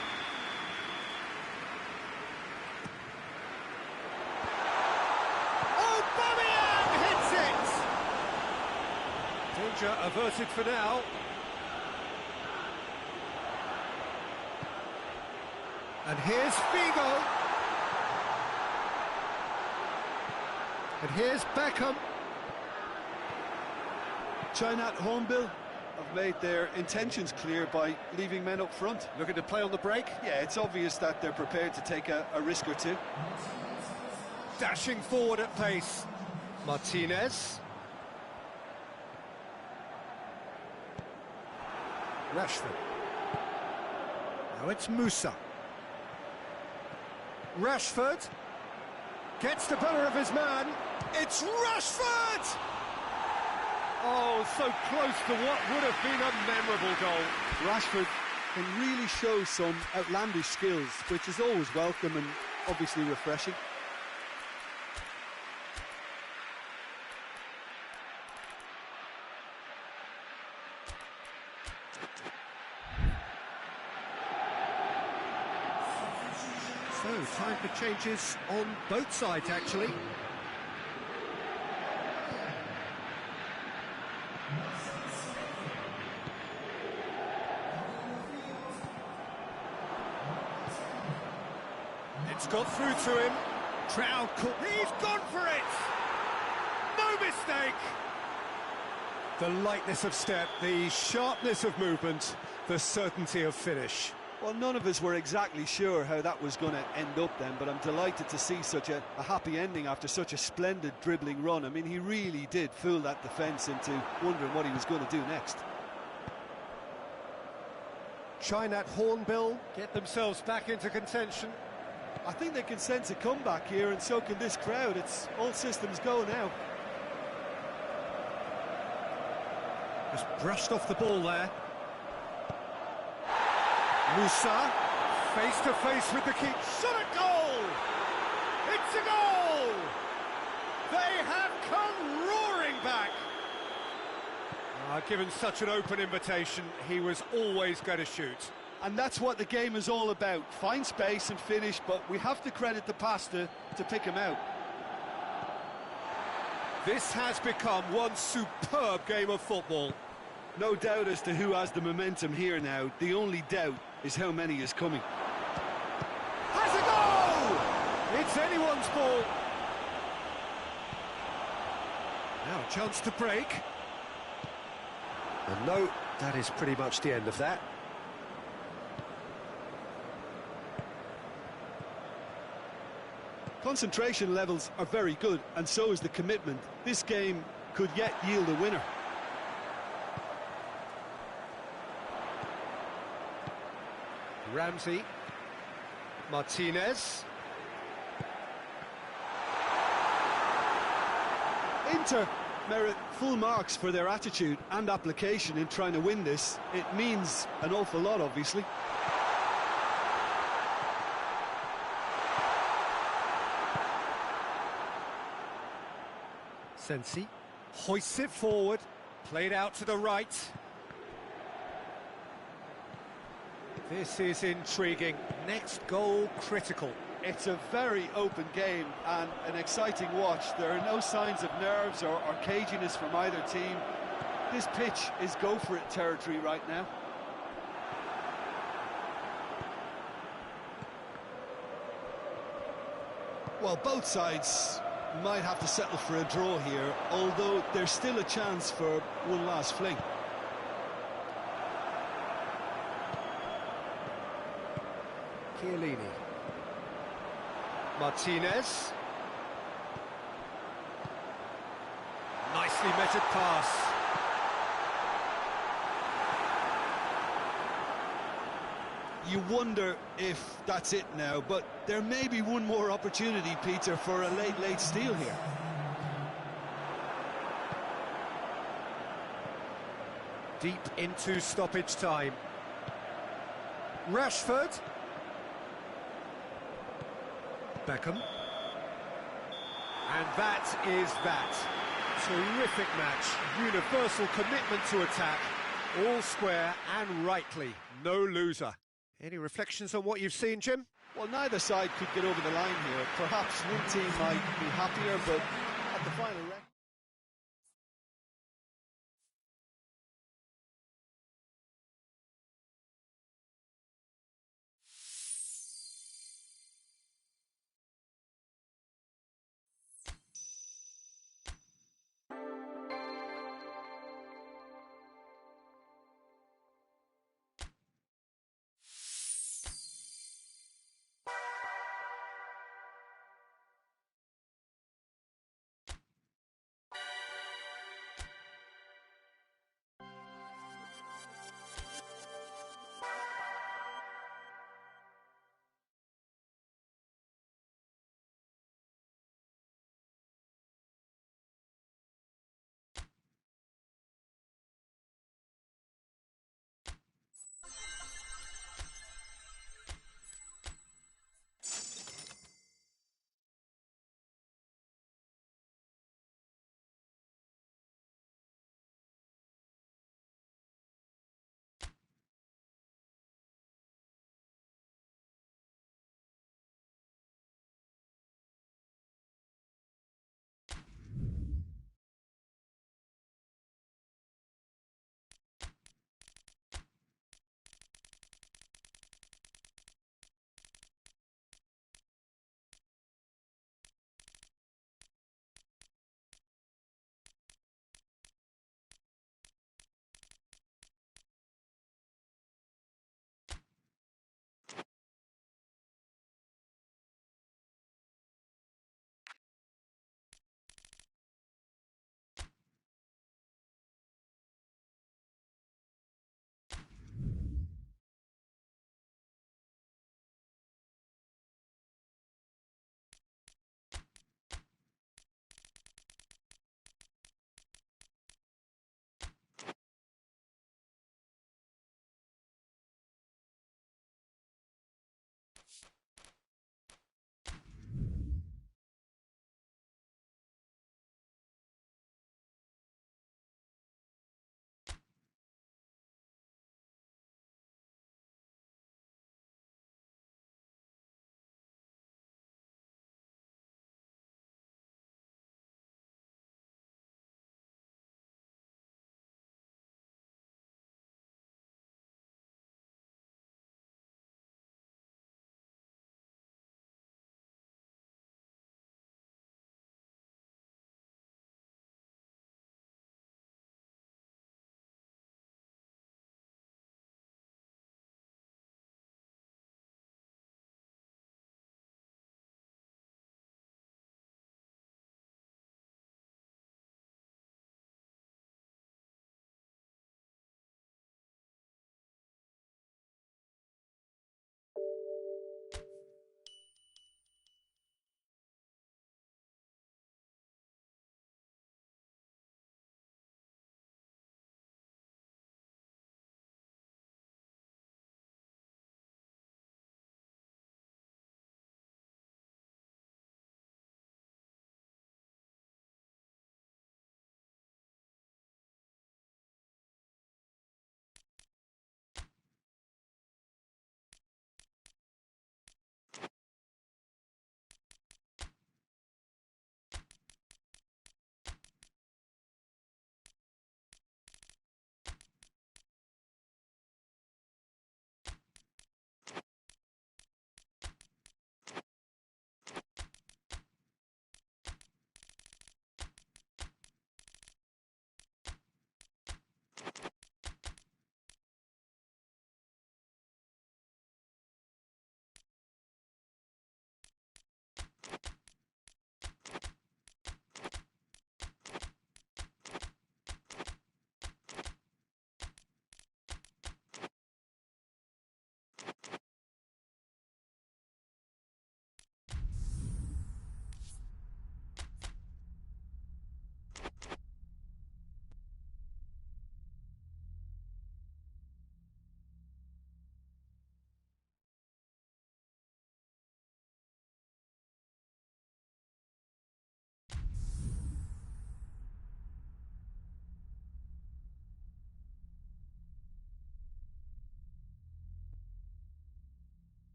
Danger averted for now. And here's Figo. And here's Beckham. China at home, Bill, have made their intentions clear by leaving men up front. Looking to play on the break. Yeah, it's obvious that they're prepared to take a risk or two. Dashing forward at pace. Martinez. Rashford. Now it's Musa. Rashford gets the better of his man. It's Rashford! Oh, so close to what would have been a memorable goal. Rashford can really show some outlandish skills, which is always welcome and obviously refreshing. So, time for changes on both sides, actually. It's got through to him. Crowd caught. He's gone for it! No mistake! The lightness of step, the sharpness of movement, the certainty of finish. Well, none of us were exactly sure how that was going to end up then, but I'm delighted to see such a happy ending after such a splendid dribbling run. I mean, he really did fool that defence into wondering what he was going to do next. Chainat Hornbill get themselves back into contention. I think they can sense a comeback here, and so can this crowd. It's all systems go now. Just brushed off the ball there. Musa, face to face with the keeper. Shot a goal! It's a goal! They have come roaring back. Given such an open invitation, he was always going to shoot. And that's what the game is all about. Find space and finish, but we have to credit the pass to pick him out. This has become one superb game of football. No doubt as to who has the momentum here now. The only doubt is how many is coming. Has a goal! It's anyone's ball. Now a chance to break. And no, that is pretty much the end of that. Concentration levels are very good, and so is the commitment. This game could yet yield a winner. Ramsey, Martinez. Inter merit full marks for their attitude and application in trying to win this. It means an awful lot, obviously. Sensi Hoists it forward, played out to the right. This is intriguing. Next goal critical. It's a very open game and an exciting watch. There are no signs of nerves or caginess from either team. This pitch is go-for-it territory right now. Well, both sides might have to settle for a draw here, although there's still a chance for one last fling. Chiellini. Martinez. Nicely measured pass. You wonder if that's it now, but there may be one more opportunity, Peter, for a late steal here. Deep into stoppage time. Rashford. Beckham. And that is that. Terrific match. Universal commitment to attack. All square and rightly. No loser. Any reflections on what you've seen, Jim? Well, neither side could get over the line here. Perhaps one team might be happier, but at the final record...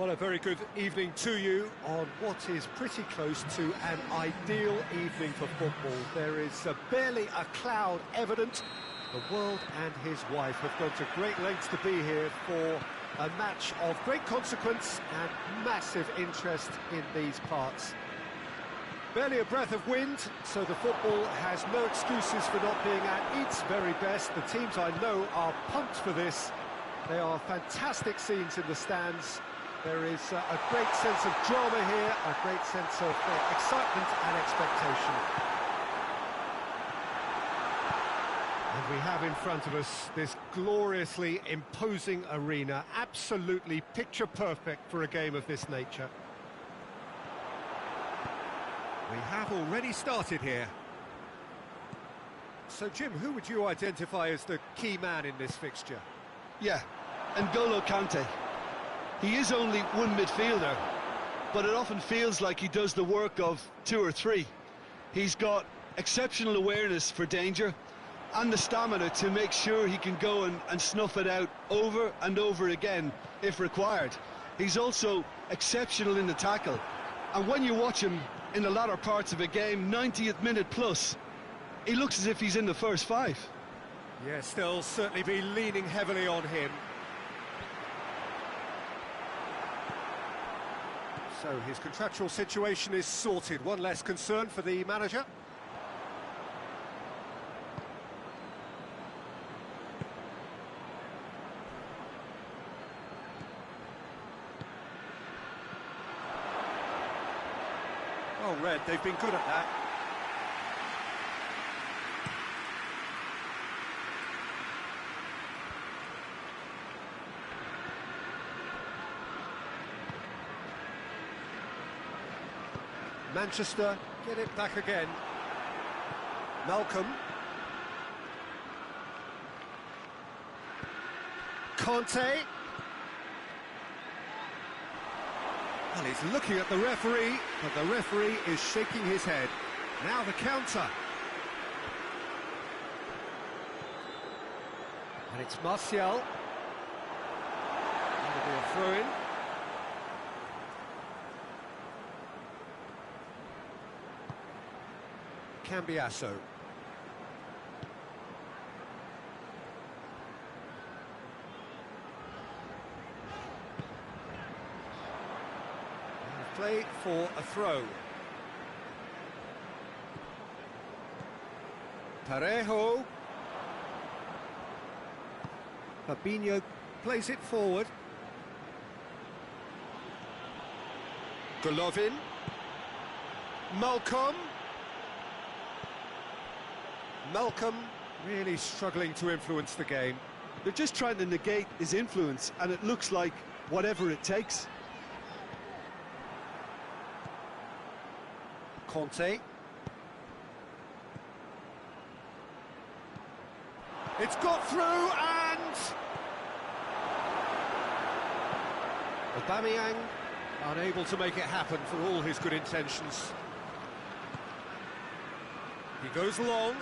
Well, a very good evening to you on what is pretty close to an ideal evening for football. There is barely a cloud evident. The world and his wife have gone to great lengths to be here for a match of great consequence and massive interest in these parts. Barely a breath of wind, so the football has no excuses for not being at its very best. The teams I know are pumped for this. They are fantastic scenes in the stands. There is a great sense of drama here, a great sense of excitement and expectation. And we have in front of us this gloriously imposing arena, absolutely picture perfect for a game of this nature. We have already started here. So, Jim, who would you identify as the key man in this fixture? Yeah, N'Golo Kante. He is only one midfielder, but it often feels like he does the work of two or three. He's got exceptional awareness for danger and the stamina to make sure he can go and snuff it out over and over again if required. He's also exceptional in the tackle, and when you watch him in the latter parts of a game, 90th minute plus, he looks as if he's in the first five. Yes, they'll certainly be leaning heavily on him. So his contractual situation is sorted. One less concern for the manager. Well read, they've been good at that. Manchester get it back again. Malcolm. Kante. Well, he's looking at the referee, but the referee is shaking his head. Now the counter. And it's Martial. That'll be a throw-in. Cambiasso. Play for a throw. Parejo. Fabinho plays it forward. Golovin. Malcolm. Malcolm really struggling to influence the game. They're just trying to negate his influence, and it looks like whatever it takes. Conte. It's got through, and Aubameyang unable to make it happen for all his good intentions. He goes long.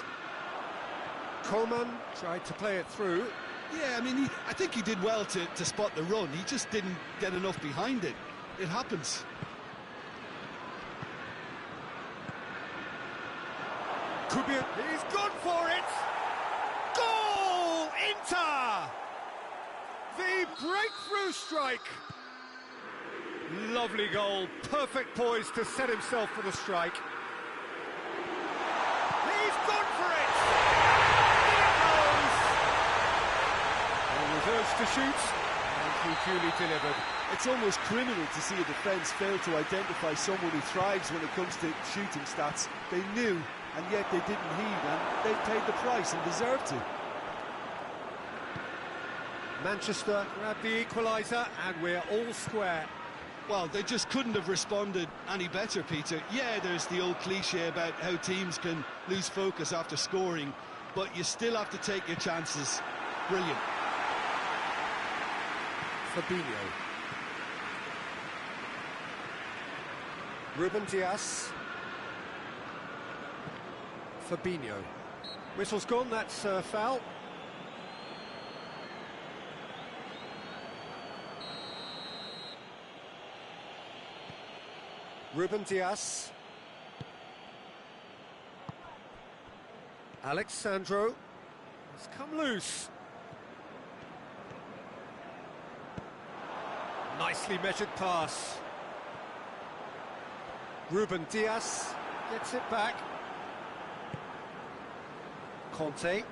Coman tried to play it through. Yeah, I mean, I think he did well to spot the run. He just didn't get enough behind it. It happens. Could be he's gone for it! Goal! Inter! The breakthrough strike! Lovely goal, perfect poise to set himself for the strike. He's gone for it! In it goes! He reserves to shoot, and he duly delivered. It's almost criminal to see a defence fail to identify someone who thrives when it comes to shooting stats. They knew, and yet they didn't heed, and they paid the price and deserved to. Manchester grab the equaliser, and we're all square. Well, they just couldn't have responded any better, Peter. Yeah, there's the old cliche about how teams can lose focus after scoring, but you still have to take your chances. Brilliant. Fabinho. Ruben Dias. Fabinho. Whistle's gone, that's foul. Ruben Dias. Alexandro has come loose. Nicely measured pass. Ruben Dias gets it back. Conte.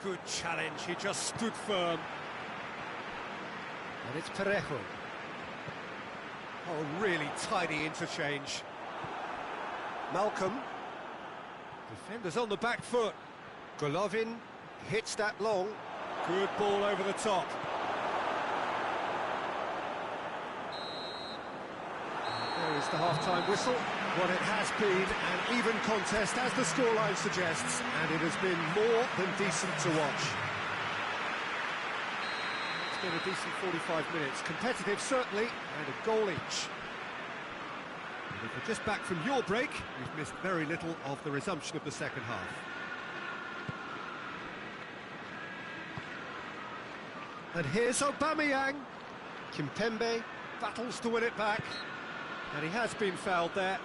Good challenge, he just stood firm. And it's Parejo. Oh, really tidy interchange. Malcolm. Defenders on the back foot. Golovin hits that long. Good ball over the top. There is the half-time whistle. What it has been an even contest, as the scoreline suggests, and it has been more than decent to watch. It's been a decent 45 minutes. Competitive, certainly, and a goal each. And if you're just back from your break, you've missed very little of the resumption of the second half. And here's Aubameyang. Kimpembe battles to win it back, and he has been fouled there.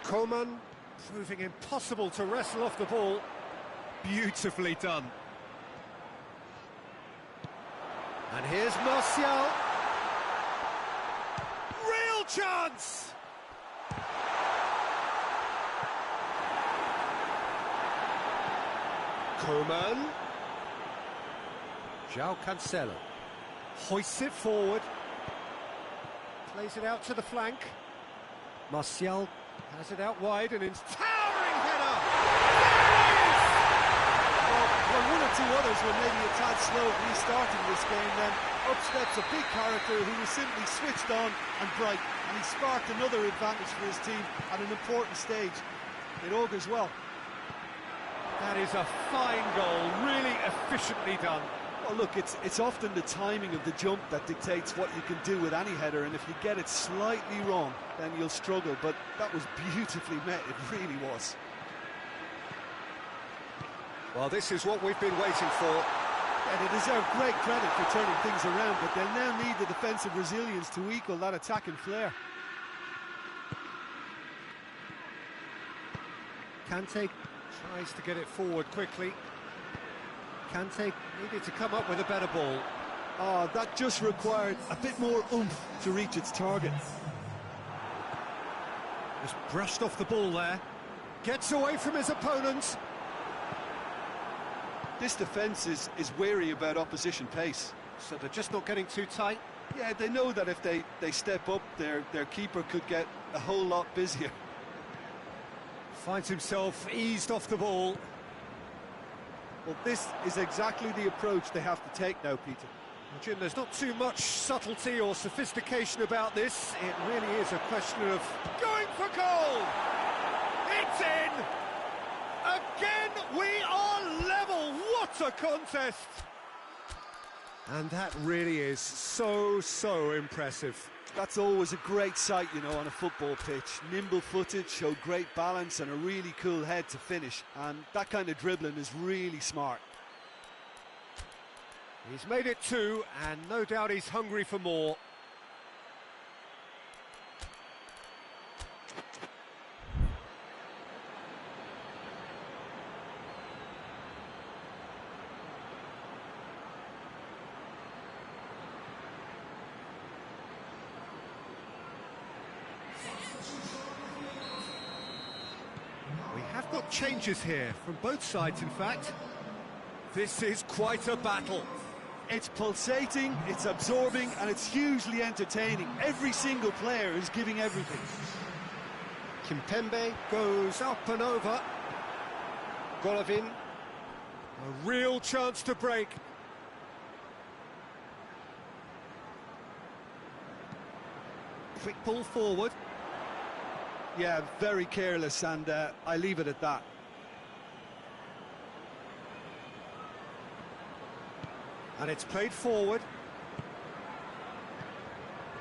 Coman proving impossible to wrestle off the ball. Beautifully done. And here's Martial. Real chance! Coman. João Cancelo. Hoists it forward. Plays it out to the flank. Martial has it out wide and in towering header! Well, one or two others were maybe a tad slow at restarting this game, then up steps a big character who was simply switched on and bright, and he sparked another advantage for his team at an important stage. It augurs well. That is a fine goal, really efficiently done. Well, look, it's often the timing of the jump that dictates what you can do with any header, and if you get it slightly wrong, then you'll struggle, but that was beautifully met, it really was. Well, this is what we've been waiting for. And they deserve great credit for turning things around, but they'll now need the defensive resilience to equal that attacking flair. Kante tries to get it forward quickly. Kante needed to come up with a better ball. Oh, that just required a bit more oomph to reach its target. Just brushed off the ball there. Gets away from his opponent. This defence is wary about opposition pace. So they're just not getting too tight. Yeah, they know that if they step up, their keeper could get a whole lot busier. Finds himself eased off the ball. Well, this is exactly the approach they have to take now, Peter. Well, Jim, there's not too much subtlety or sophistication about this. It really is a question of going for goal! It's in! Again, we are level! What a contest! And that really is so impressive. That's always a great sight, you know, on a football pitch. Nimble-footed, showed great balance and a really cool head to finish. And that kind of dribbling is really smart. He's made it 2, and no doubt he's hungry for more. We have got changes here, from both sides in fact. This is quite a battle. It's pulsating, it's absorbing, and it's hugely entertaining. Every single player is giving everything. Kimpembe goes up and over. Golovin, a real chance to break. Quick ball forward. Yeah, very careless, and I leave it at that. And it's played forward.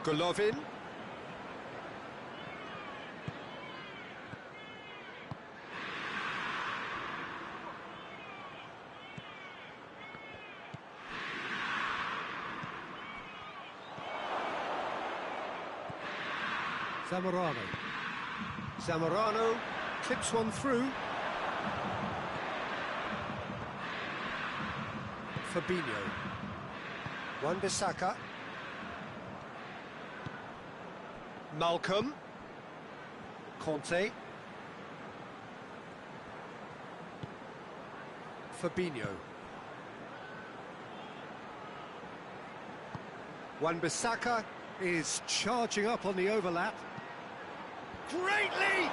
Golovin. Zamorano. Zamorano clips one through. Fabinho. Wan-Bissaka. Malcolm. Conte. Fabinho. Wan-Bissaka is charging up on the overlap. Great leap!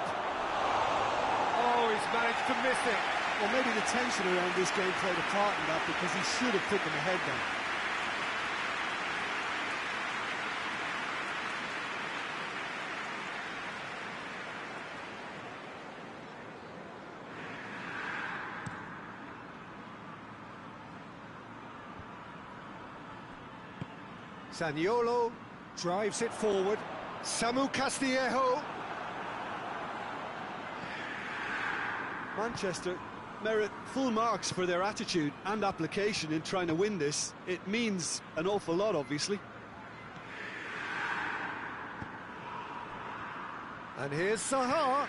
Oh, he's managed to miss it. Well, maybe the tension around this game played a part in that, because he should have put them ahead then. Zaniolo drives it forward. Samu Castillejo. Manchester merit full marks for their attitude and application in trying to win this. It means an awful lot, obviously. And here's Zaha.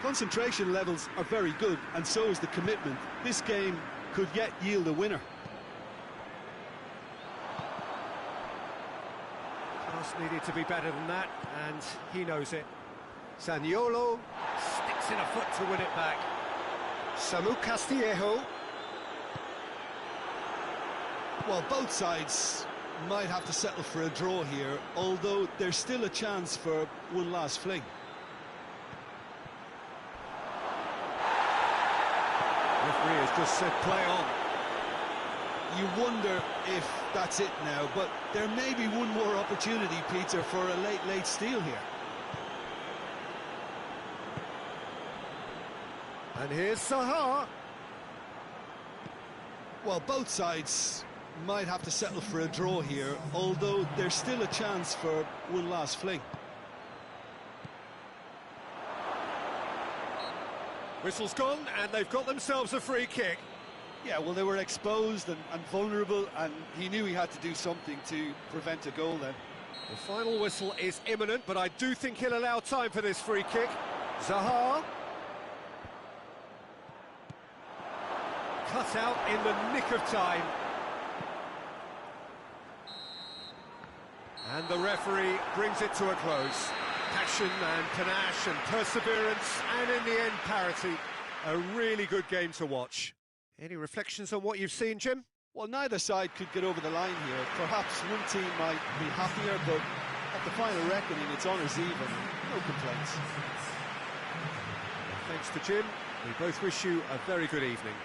Concentration levels are very good, and so is the commitment. This game could yet yield a winner. Pass needed to be better than that, and he knows it. Zaniolo sticks in a foot to win it back. Samu Castillejo. Well, both sides might have to settle for a draw here, although there's still a chance for one last fling. Referee has just said play on. You wonder if that's it now, but there may be one more opportunity, Peter, for a late steal here. And here's Zaha. Well, both sides might have to settle for a draw here, although there's still a chance for one last fling. Whistle's gone, and they've got themselves a free kick. Yeah, well, they were exposed and vulnerable, and he knew he had to do something to prevent a goal then. The final whistle is imminent, but I do think he'll allow time for this free kick. Zaha. Cut out in the nick of time. And the referee brings it to a close. Passion and panache and perseverance, and in the end, parity. A really good game to watch. Any reflections on what you've seen, Jim? Well, neither side could get over the line here. Perhaps one team might be happier, but at the final reckoning, it's honours even. No complaints. Thanks to Jim. We both wish you a very good evening.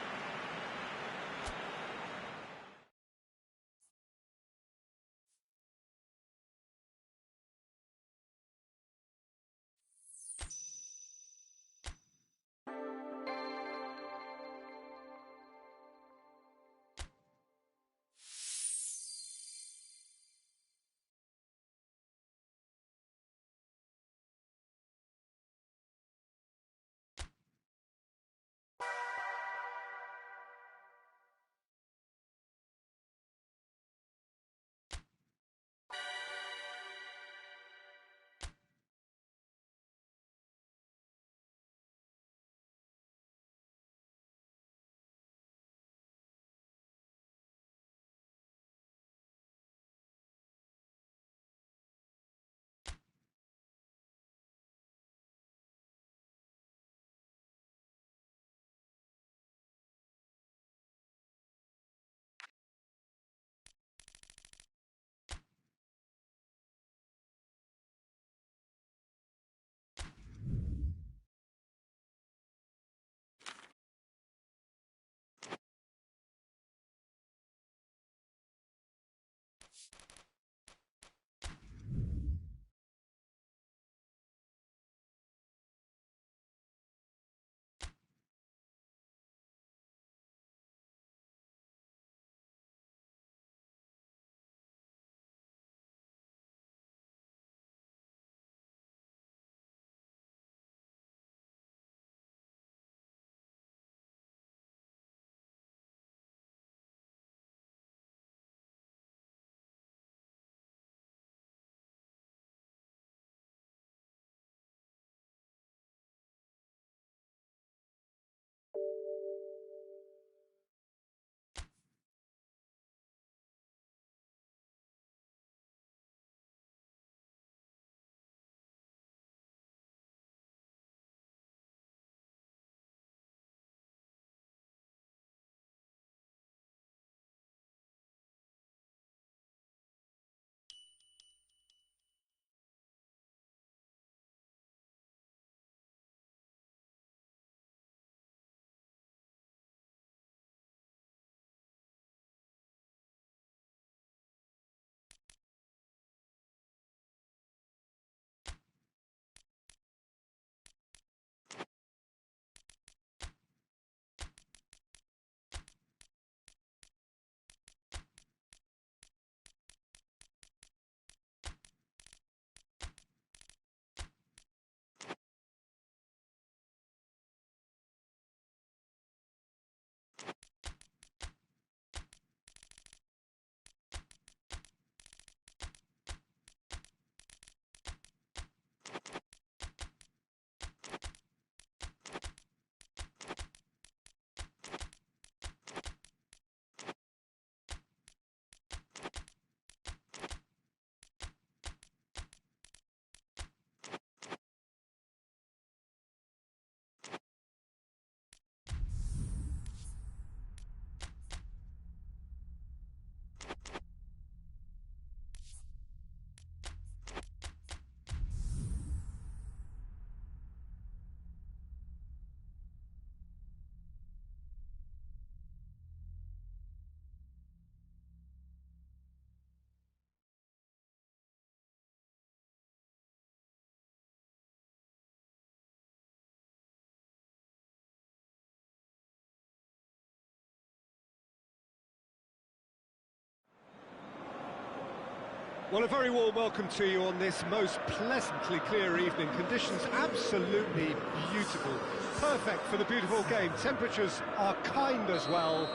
Well, a very warm welcome to you on this most pleasantly clear evening. Conditions absolutely beautiful. Perfect for the beautiful game. Temperatures are kind as well.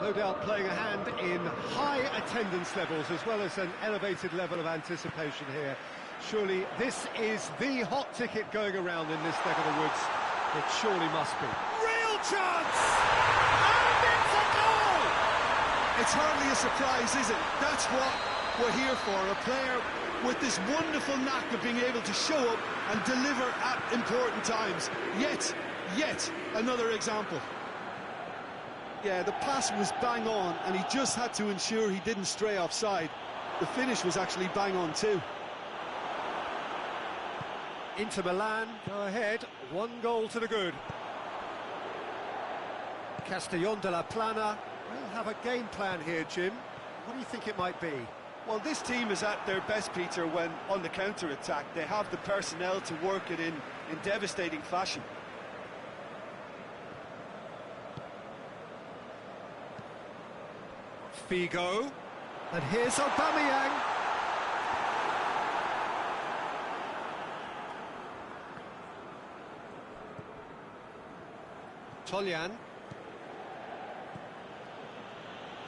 No doubt playing a hand in high attendance levels as well as an elevated level of anticipation here. Surely this is the hot ticket going around in this neck of the woods. It surely must be. Real chance! And it's a goal! It's hardly a surprise, is it? That's what we're here for, a player with this wonderful knack of being able to show up and deliver at important times. Yet another example. Yeah, the pass was bang on, and he just had to ensure he didn't stray offside. The finish was actually bang on too. Inter Milan go ahead, 1 goal to the good. Castellón de la Plana will have a game plan here, Jim. What do you think it might be? Well, this team is at their best, Peter, when on the counter-attack. They have the personnel to work it in devastating fashion. Figo, and here's Aubameyang. Toljan.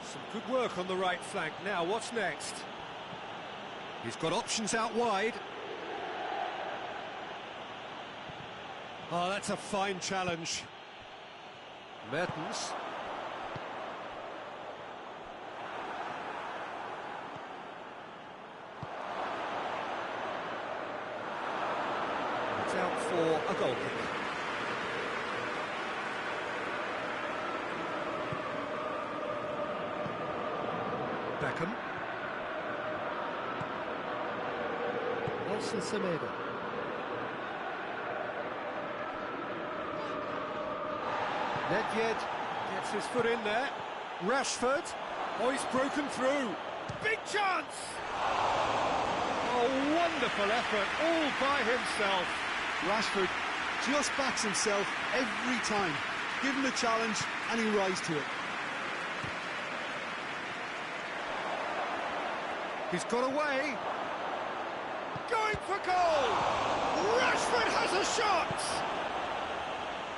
Some good work on the right flank. Now, what's next? He's got options out wide. Oh, that's a fine challenge. Mertens. It's out for a goal kick. Beckham. Nelson Semedo. Nedved gets his foot in there. Rashford. Oh, he's broken through. Big chance! Oh, wonderful effort, all by himself. Rashford just backs himself every time. Give him a challenge and he rises to it. He's got away. Going for goal! Rashford has a shot!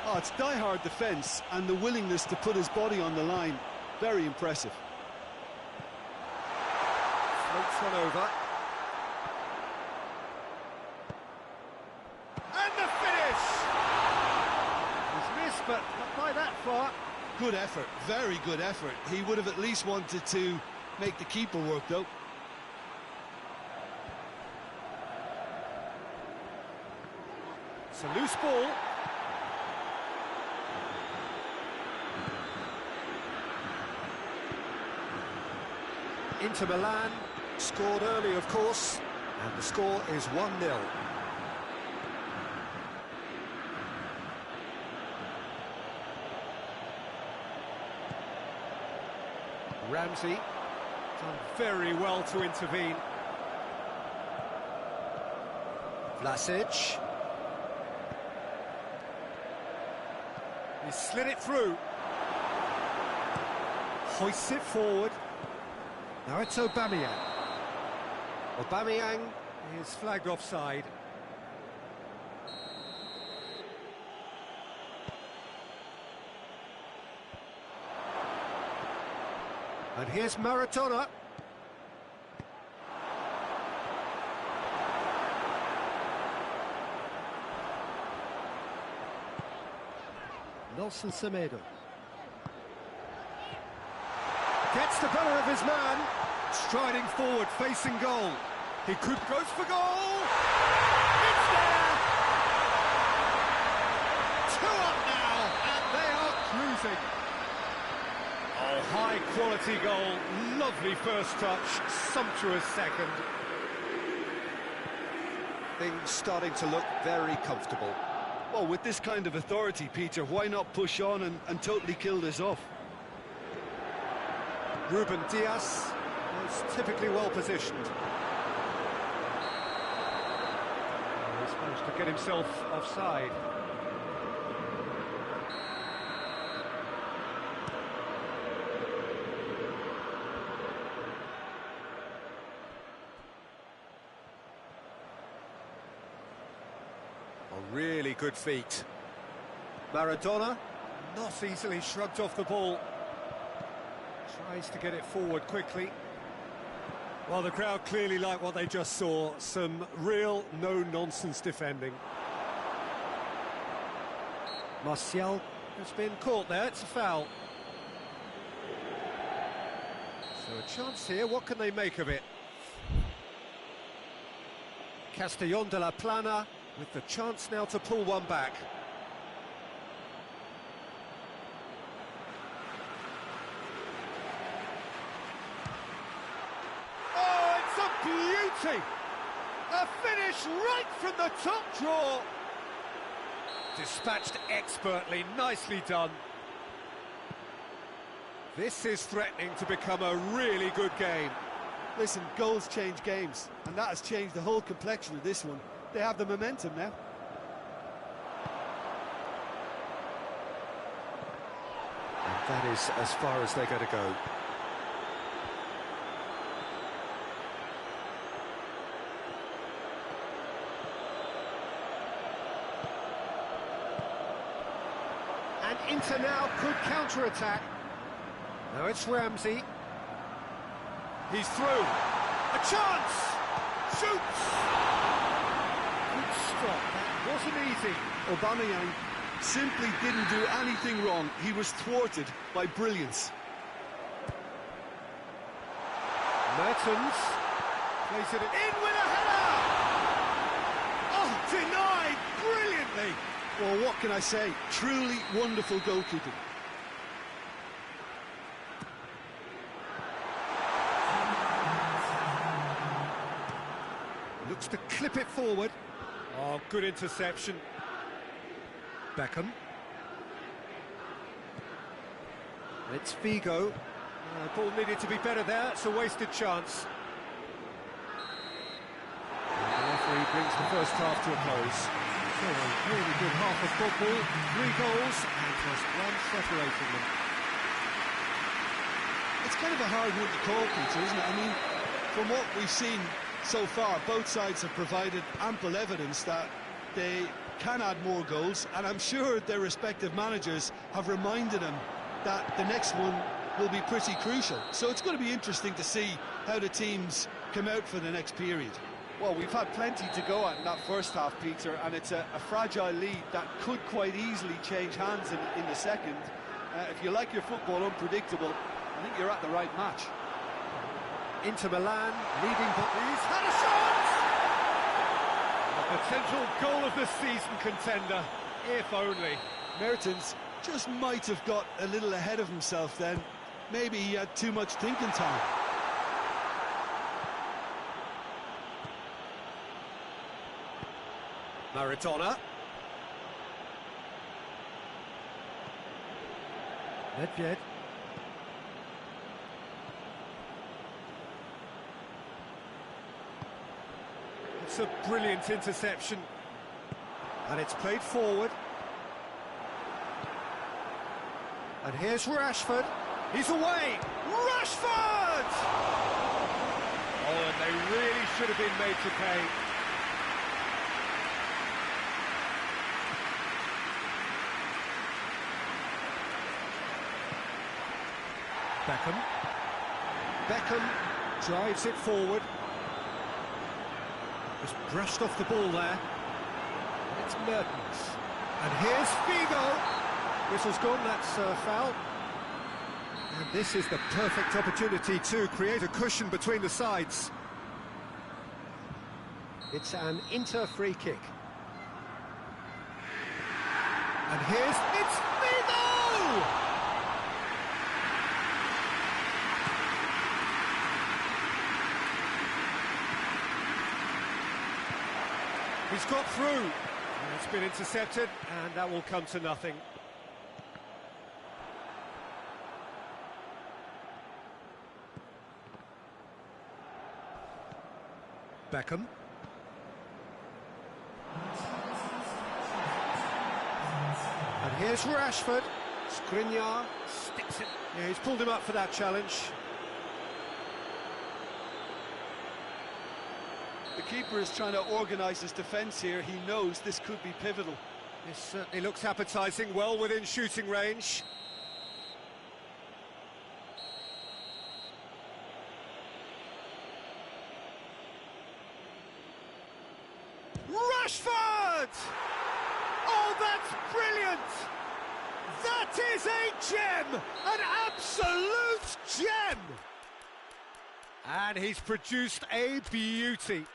Oh, it's die-hard defence and the willingness to put his body on the line. Very impressive. Floats one over. And the finish! He's missed, but not by that far. Good effort, very good effort. He would have at least wanted to make the keeper work, though. It's a loose ball. Inter Milan scored early, of course, and the score is 1-0. Ramsey done very well to intervene. Vlasic. He slid it through. Hoists it forward. Now it's Aubameyang. Aubameyang is flagged offside. And here's Maradona. Nelson Semedo. Gets the better of his man. Striding forward, facing goal. He goes for goal. It's there. 2 up now, and they are cruising. Oh, high quality goal. Lovely first touch, sumptuous second. Things starting to look very comfortable. Well, with this kind of authority, Peter, why not push on and totally kill this off? Ruben Dias was typically well positioned. He's managed to get himself offside. really good feet. Maradona, not easily shrugged off the ball. Tries to get it forward quickly. Well, the crowd clearly like what they just saw. Some real no-nonsense defending. Martial has been caught there, it's a foul. So a chance here, what can they make of it? Castellón de la Plana with the chance now to pull one back. Oh, it's a beauty! A finish right from the top draw! Dispatched expertly, nicely done. This is threatening to become a really good game. Listen, goals change games, and that has changed the whole complexion of this one. They have the momentum now. And that is as far as they're going to go. And Inter now could counter-attack. Now it's Ramsey. He's through. A chance! Shoots! Good stop. That wasn't easy. Aubameyang simply didn't do anything wrong. He was thwarted by brilliance. Mertens plays it In with a header! Oh, denied brilliantly! Well, what can I say? Truly wonderful goalkeeping. Looks to clip it forward. Oh, good interception. Beckham. It's Figo. Ball needed to be better there. It's a wasted chance. And the referee brings the first half to a close. So a really good half of football. 3 goals and just one separating them. It's kind of a hard one to call, Peter, isn't it? I mean, from what we've seen so far, both sides have provided ample evidence that they can add more goals, and I'm sure their respective managers have reminded them that the next one will be pretty crucial. So it's going to be interesting to see how the teams come out for the next period. Well, we've had plenty to go at in that first half, Peter, and it's a fragile lead that could quite easily change hands in the second. If you like your football unpredictable, I think you're at the right match. Inter Milan leading, but he's had a shot! A potential goal of the season contender, if only. Mertens just might have got a little ahead of himself then. Maybe he had too much thinking time. Maradona. Nedved. It's a brilliant interception. And it's played forward. And here's Rashford. He's away! Rashford! Oh, and they really should have been made to pay. Beckham drives it forward. Just brushed off the ball there. It's Mertens. And here's Figo. Whistle's gone, that's a foul. And this is the perfect opportunity to create a cushion between the sides. It's an Inter free kick. And it's Figo! He's got through. And it's been intercepted, and that will come to nothing. Beckham. And here's Rashford. Skriniar sticks it. Yeah, he's pulled him up for that challenge. The keeper is trying to organise his defence here. He knows this could be pivotal. This certainly looks appetising, well within shooting range. Rashford! Oh, that's brilliant! That is a gem! An absolute gem! And he's produced a beauty.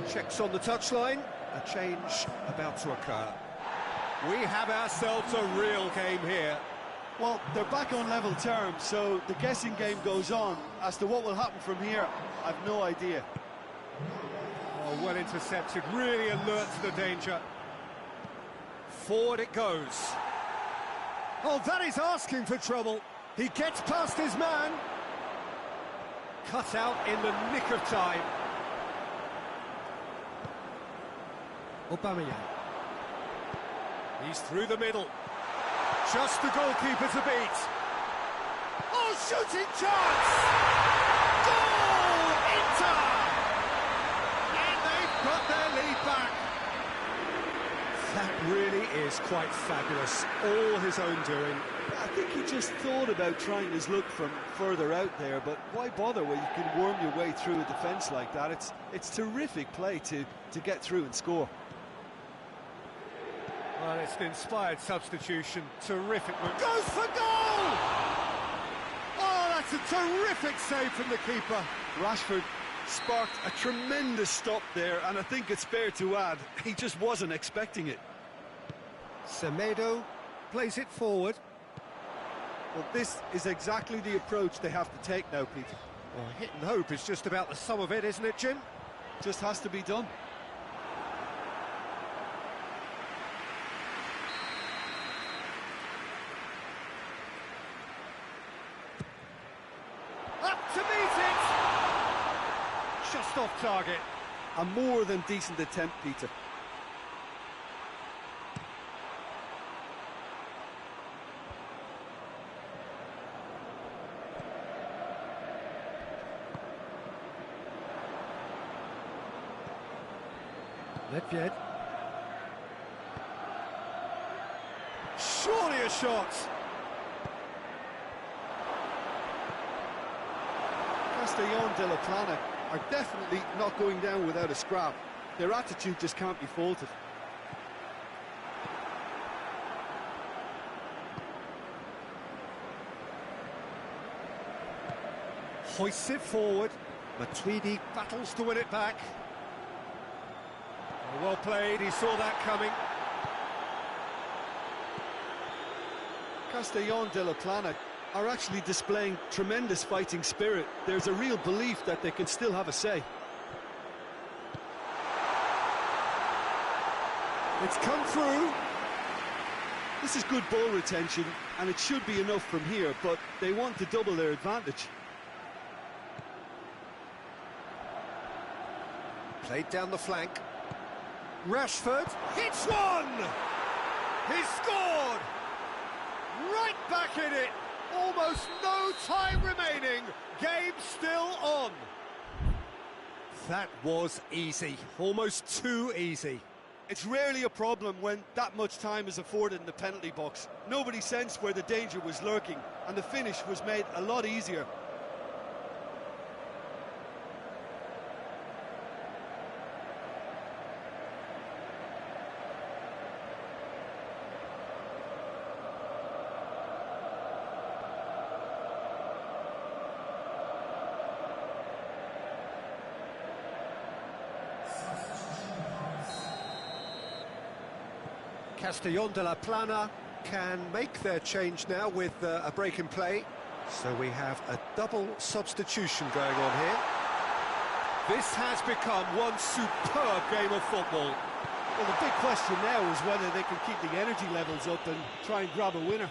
Checks on the touchline, a change about to occur. We have ourselves a real game here. Well, they're back on level terms, so the guessing game goes on. As to what will happen from here, I've no idea. Oh, well intercepted, really alert to the danger. Forward it goes. Oh, that is asking for trouble. He gets past his man. Cut out in the nick of time. Aubameyang. He's through the middle. Just the goalkeeper to beat. Oh, shooting chance! Goal! Inter! And they've got their lead back. That really is quite fabulous. All his own doing. I think he just thought about trying his luck from further out there, but why bother when you can worm your way through a defence like that? It's terrific play to get through and score. Well, it's an inspired substitution. Terrific move. Goes for goal! Oh, that's a terrific save from the keeper. Rashford sparked a tremendous stop there, and I think it's fair to add, he just wasn't expecting it. Semedo plays it forward. Well, this is exactly the approach they have to take now, Peter. Well, hit and hope is just about the sum of it, isn't it, Jim? Just has to be done. Up to meet it! Just off target. A more than decent attempt, Peter. Nedved. Surely a shot. Castellón de la Plana are definitely not going down without a scrap. Their attitude just can't be faulted. Hoists it forward. Matuidi battles to win it back. Well played, he saw that coming. Castellón de la Plana are actually displaying tremendous fighting spirit. There's a real belief that they can still have a say. It's come through. This is good ball retention, and it should be enough from here, but they want to double their advantage. Played down the flank. Rashford hits one! He's scored! Right back in it! Almost no time remaining. Game still on. That was easy. Almost too easy. It's rarely a problem when that much time is afforded in the penalty box. Nobody sensed where the danger was lurking, and the finish was made a lot easier. Castellón de la Plana can make their change now with a break in play. So we have a double substitution going on here. This has become one superb game of football. Well, the big question now is whether they can keep the energy levels up and try and grab a winner.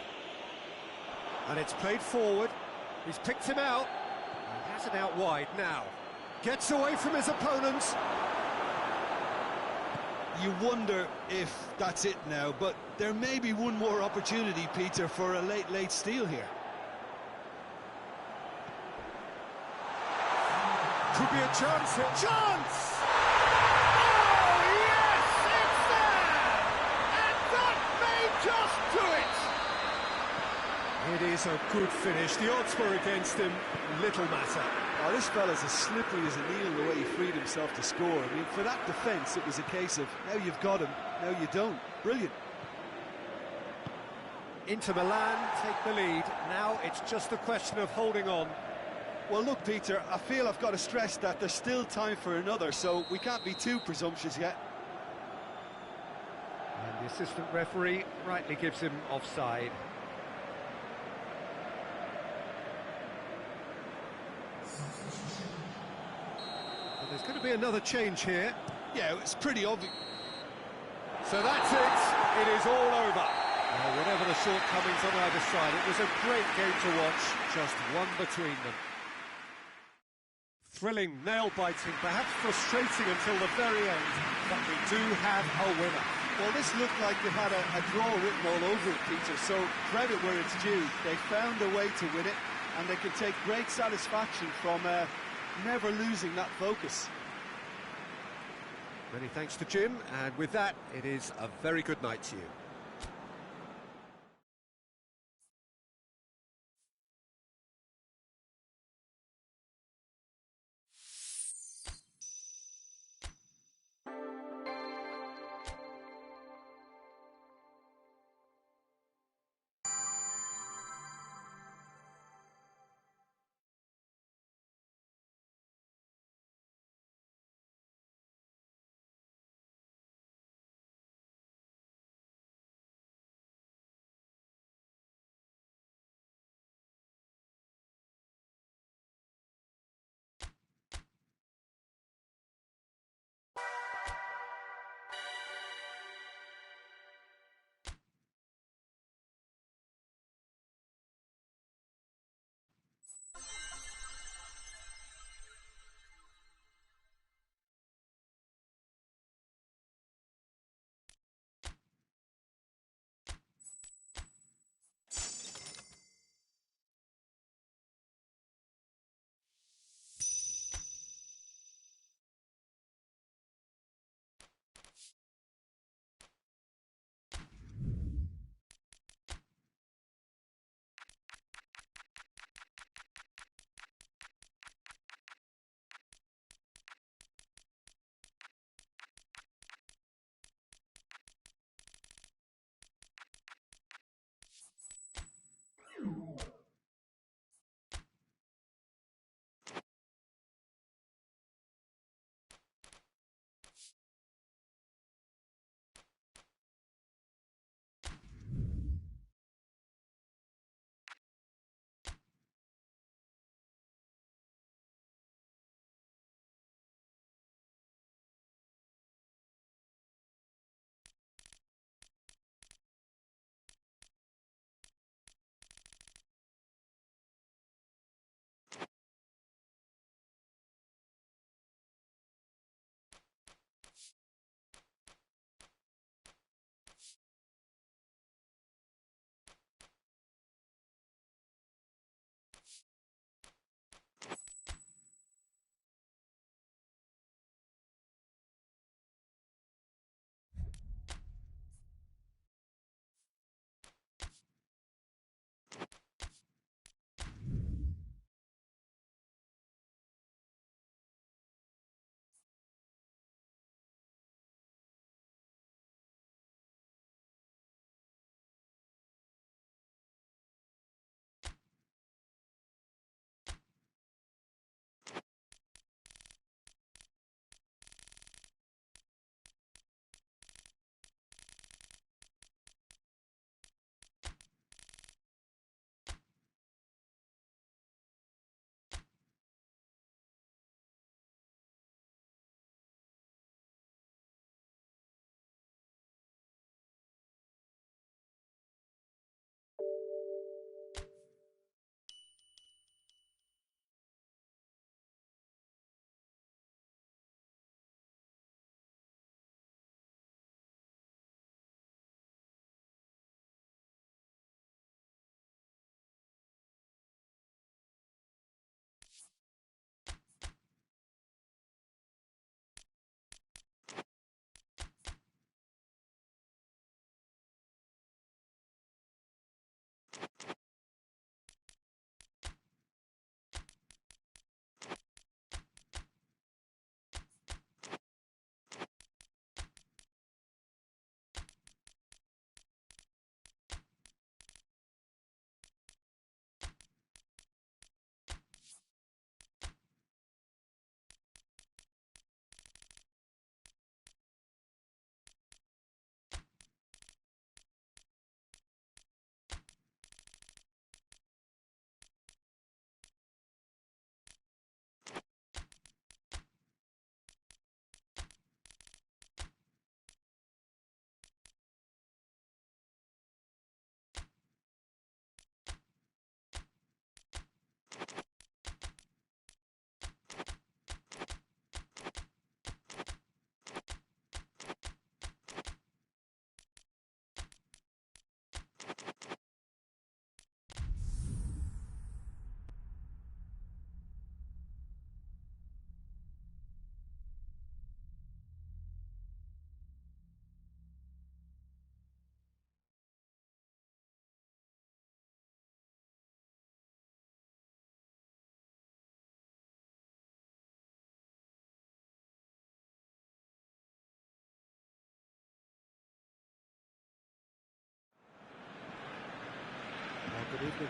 And it's played forward. He's picked him out. He has it out wide now. Gets away from his opponents. You wonder if that's it now, but there may be one more opportunity, Peter, for a late steal here. Could be a chance here. Chance! Oh, yes, it's there! And that may just do it! It is a good finish. The odds were against him. Little matter. Oh, this fella's as slippery as a needle the way he freed himself to score. I mean, for that defence, it was a case of, now you've got him, now you don't. Brilliant. Inter Milan take the lead. Now it's just a question of holding on. Well, look, Peter, I feel I've got to stress that there's still time for another, so we can't be too presumptuous yet. And the assistant referee rightly gives him offside. Well, there's going to be another change here. Yeah, it's pretty obvious. So that's it. It is all over. Whatever the shortcomings on either side, it was a great game to watch. Just one between them. Thrilling, nail-biting, perhaps frustrating until the very end, but we do have a winner. Well, this looked like it had a draw written all over it, Peter, so credit where it's due. They found a way to win it, and they can take great satisfaction from never losing that focus. Many thanks to Jim, and with that, it is a very good night to you.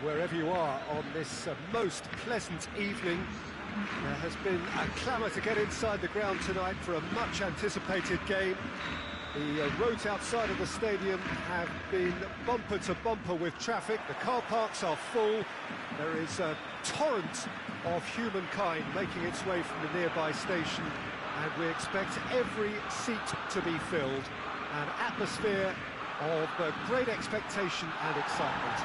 Wherever you are on this most pleasant evening, there has been a clamour to get inside the ground tonight for a much-anticipated game. The roads outside of the stadium have been bumper to bumper with traffic. The car parks are full. There is a torrent of humankind making its way from the nearby station, and we expect every seat to be filled. An atmosphere of great expectation and excitement.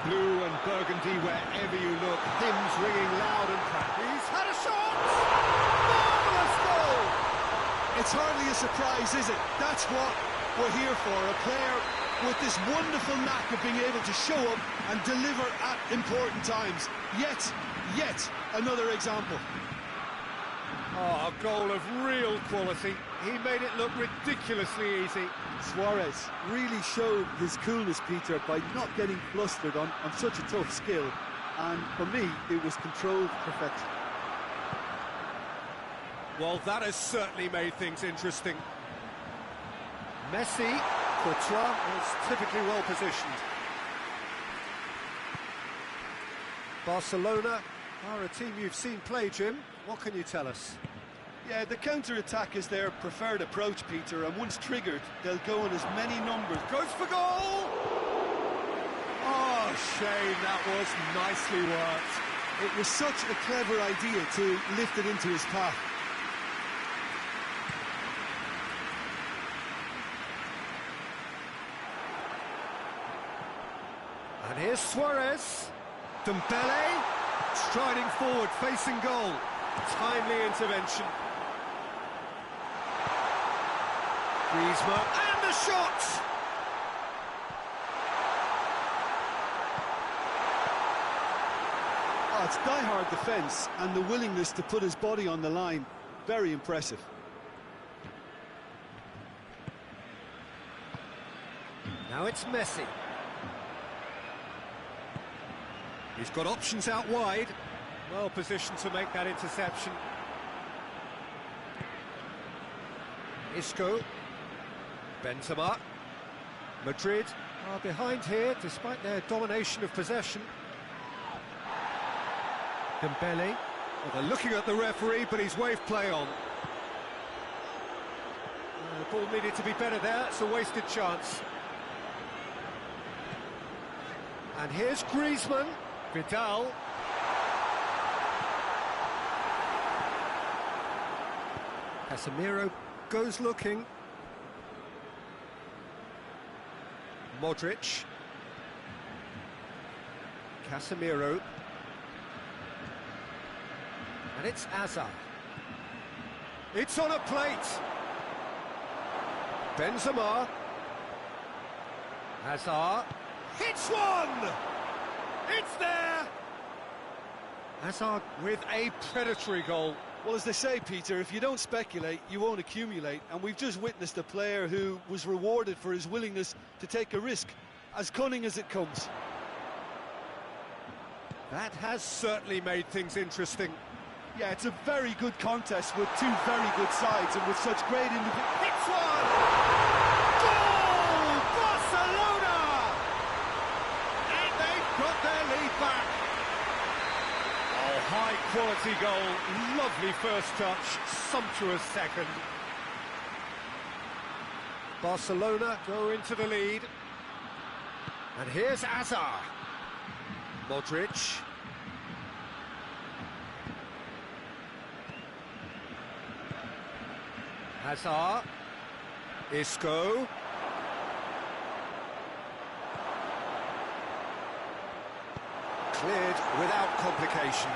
Blue and burgundy wherever you look, hymns ringing loud and proud. He's had a shot! Marvellous goal! It's hardly a surprise, is it? That's what we're here for, a player with this wonderful knack of being able to show up and deliver at important times. Yet another example. Oh, a goal of real quality. He made it look ridiculously easy. Suarez really showed his coolness, Peter, by not getting flustered on such a tough skill. And for me, it was controlled perfection. Well, that has certainly made things interesting. Messi, Courtois was typically well positioned. Barcelona are a team you've seen play, Jim. What can you tell us? Yeah, the counter-attack is their preferred approach, Peter, and once triggered, they'll go in as many numbers. Goes for goal! Oh, shame, that was nicely worked. It was such a clever idea to lift it into his path. And here's Suarez. Dembele, striding forward, facing goal. Timely intervention. Griezmann, and the shot! Oh, it's die-hard defence, and the willingness to put his body on the line. Very impressive. Now it's Messi. He's got options out wide. Well positioned to make that interception. Isco. Benzema. Madrid are behind here despite their domination of possession. Dembele. Well, they're looking at the referee, but he's waved play on. The ball needed to be better there. It's a wasted chance. And here's Griezmann. Vidal. Casemiro goes looking. Modric. Casemiro. And it's Hazard. It's on a plate. Benzema. Hazard. Hits one! It's there! Hazard with a predatory goal. Well, as they say, Peter, if you don't speculate, you won't accumulate. And we've just witnessed a player who was rewarded for his willingness to take a risk, as cunning as it comes. That has certainly made things interesting. Yeah, it's a very good contest with two very good sides and with such great individuals. Hits one! Goal! Barcelona! And they've got their lead back. Oh, high-quality goal. Lovely first touch. Sumptuous second. Barcelona go into the lead. And here's Hazard. Modric. Hazard. Isco. Cleared without complication.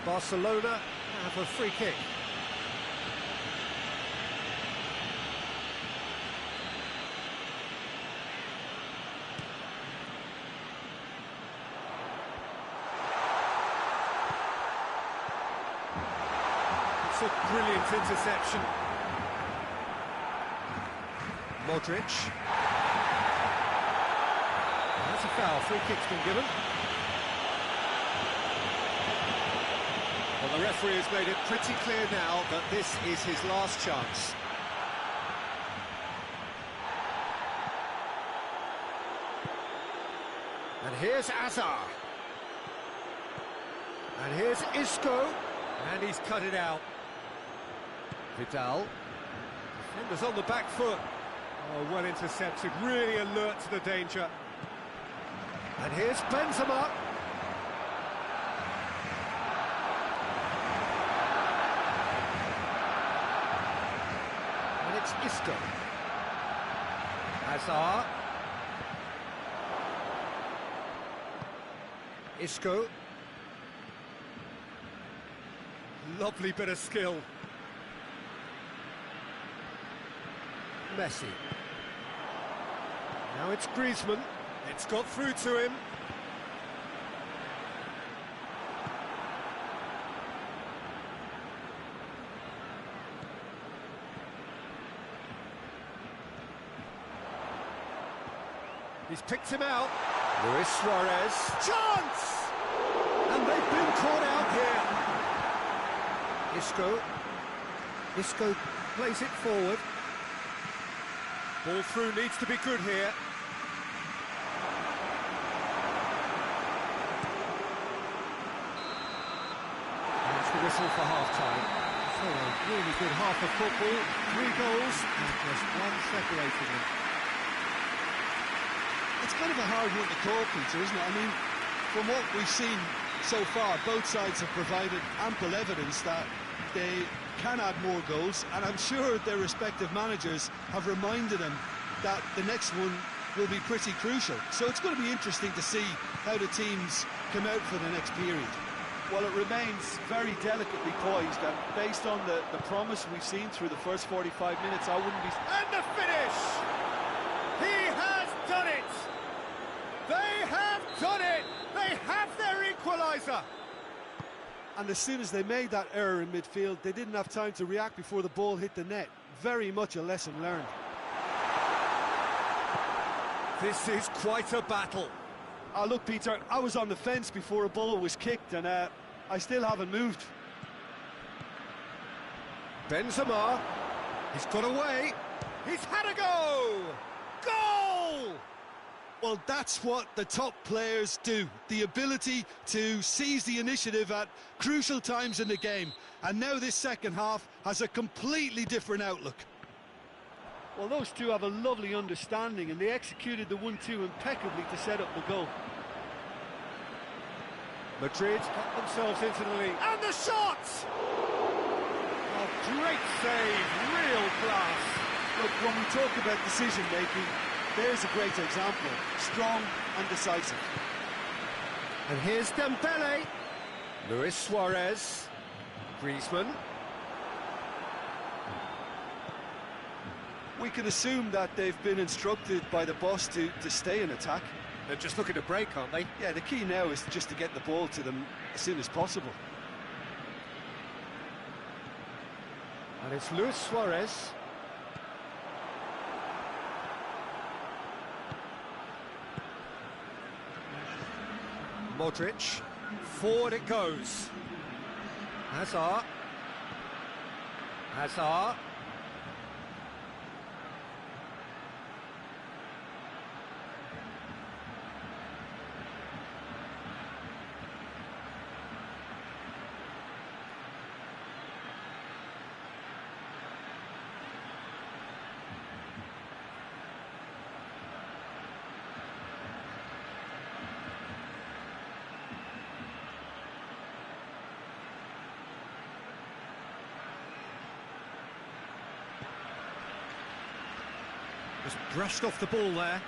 Barcelona have a free kick. It's a brilliant interception. Modric. That's a foul. Free kick's been given. Well, the referee has made it pretty clear now that this is his last chance. And here's Azar. And here's Isco. And he's cut it out. Vidal. Defenders on the back foot. Oh, well intercepted, really alert to the danger. And here's Benzema. And it's Isco. Hazard. Isco. Lovely bit of skill. Messi. Now it's Griezmann. It's got through to him. He's picked him out. Luis Suarez. Chance! And they've been caught out here. Isco. Isco plays it forward. Ball through needs to be good here. That's the whistle for half-time. So a really good half of football, 3 goals and just one separating them. It's kind of a hard one to call, Peter, isn't it? I mean, from what we've seen so far, both sides have provided ample evidence that they can add more goals, and I'm sure their respective managers have reminded them that the next one will be pretty crucial. So it's going to be interesting to see how the teams come out for the next period. Well, it remains very delicately poised, and based on the promise we've seen through the first 45 minutes, I wouldn't be... And the finish! He has done it! They have done it! They have their equaliser! And as soon as they made that error in midfield, they didn't have time to react before the ball hit the net. Very much a lesson learned. This is quite a battle. Look, Peter, I was on the fence before a ball was kicked, and I still haven't moved. Benzema, he's got away. He's had a go! Goal! Well, that's what the top players do. The ability to seize the initiative at crucial times in the game. And now this second half has a completely different outlook. Well, those two have a lovely understanding, and they executed the 1-2 impeccably to set up the goal. Madrid got themselves into the lead. And the shot! Oh, great save, real class. Look, when we talk about decision-making, there's a great example. Strong and decisive. And here's Dembele. Luis Suarez. Griezmann. We can assume that they've been instructed by the boss to stay in attack. They're just looking to break, aren't they? Yeah, the key now is just to get the ball to them as soon as possible. And it's Luis Suarez. Modric. Forward it goes. Hazard. Hazard. Just brushed off the ball there.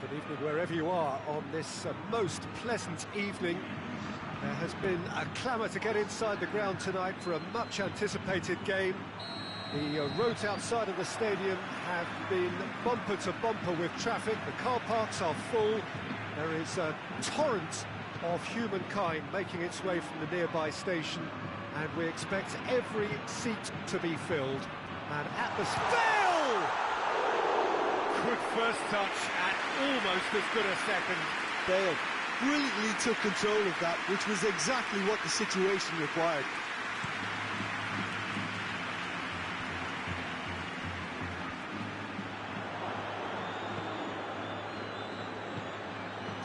Good evening wherever you are on this most pleasant evening. There has been a clamour to get inside the ground tonight for a much-anticipated game. The roads outside of the stadium have been bumper to bumper with traffic. The car parks are full. There is a torrent of humankind making its way from the nearby station, and we expect every seat to be filled. And at the Bale! Good first touch and almost as good a second. Bale brilliantly took control of that, which was exactly what the situation required.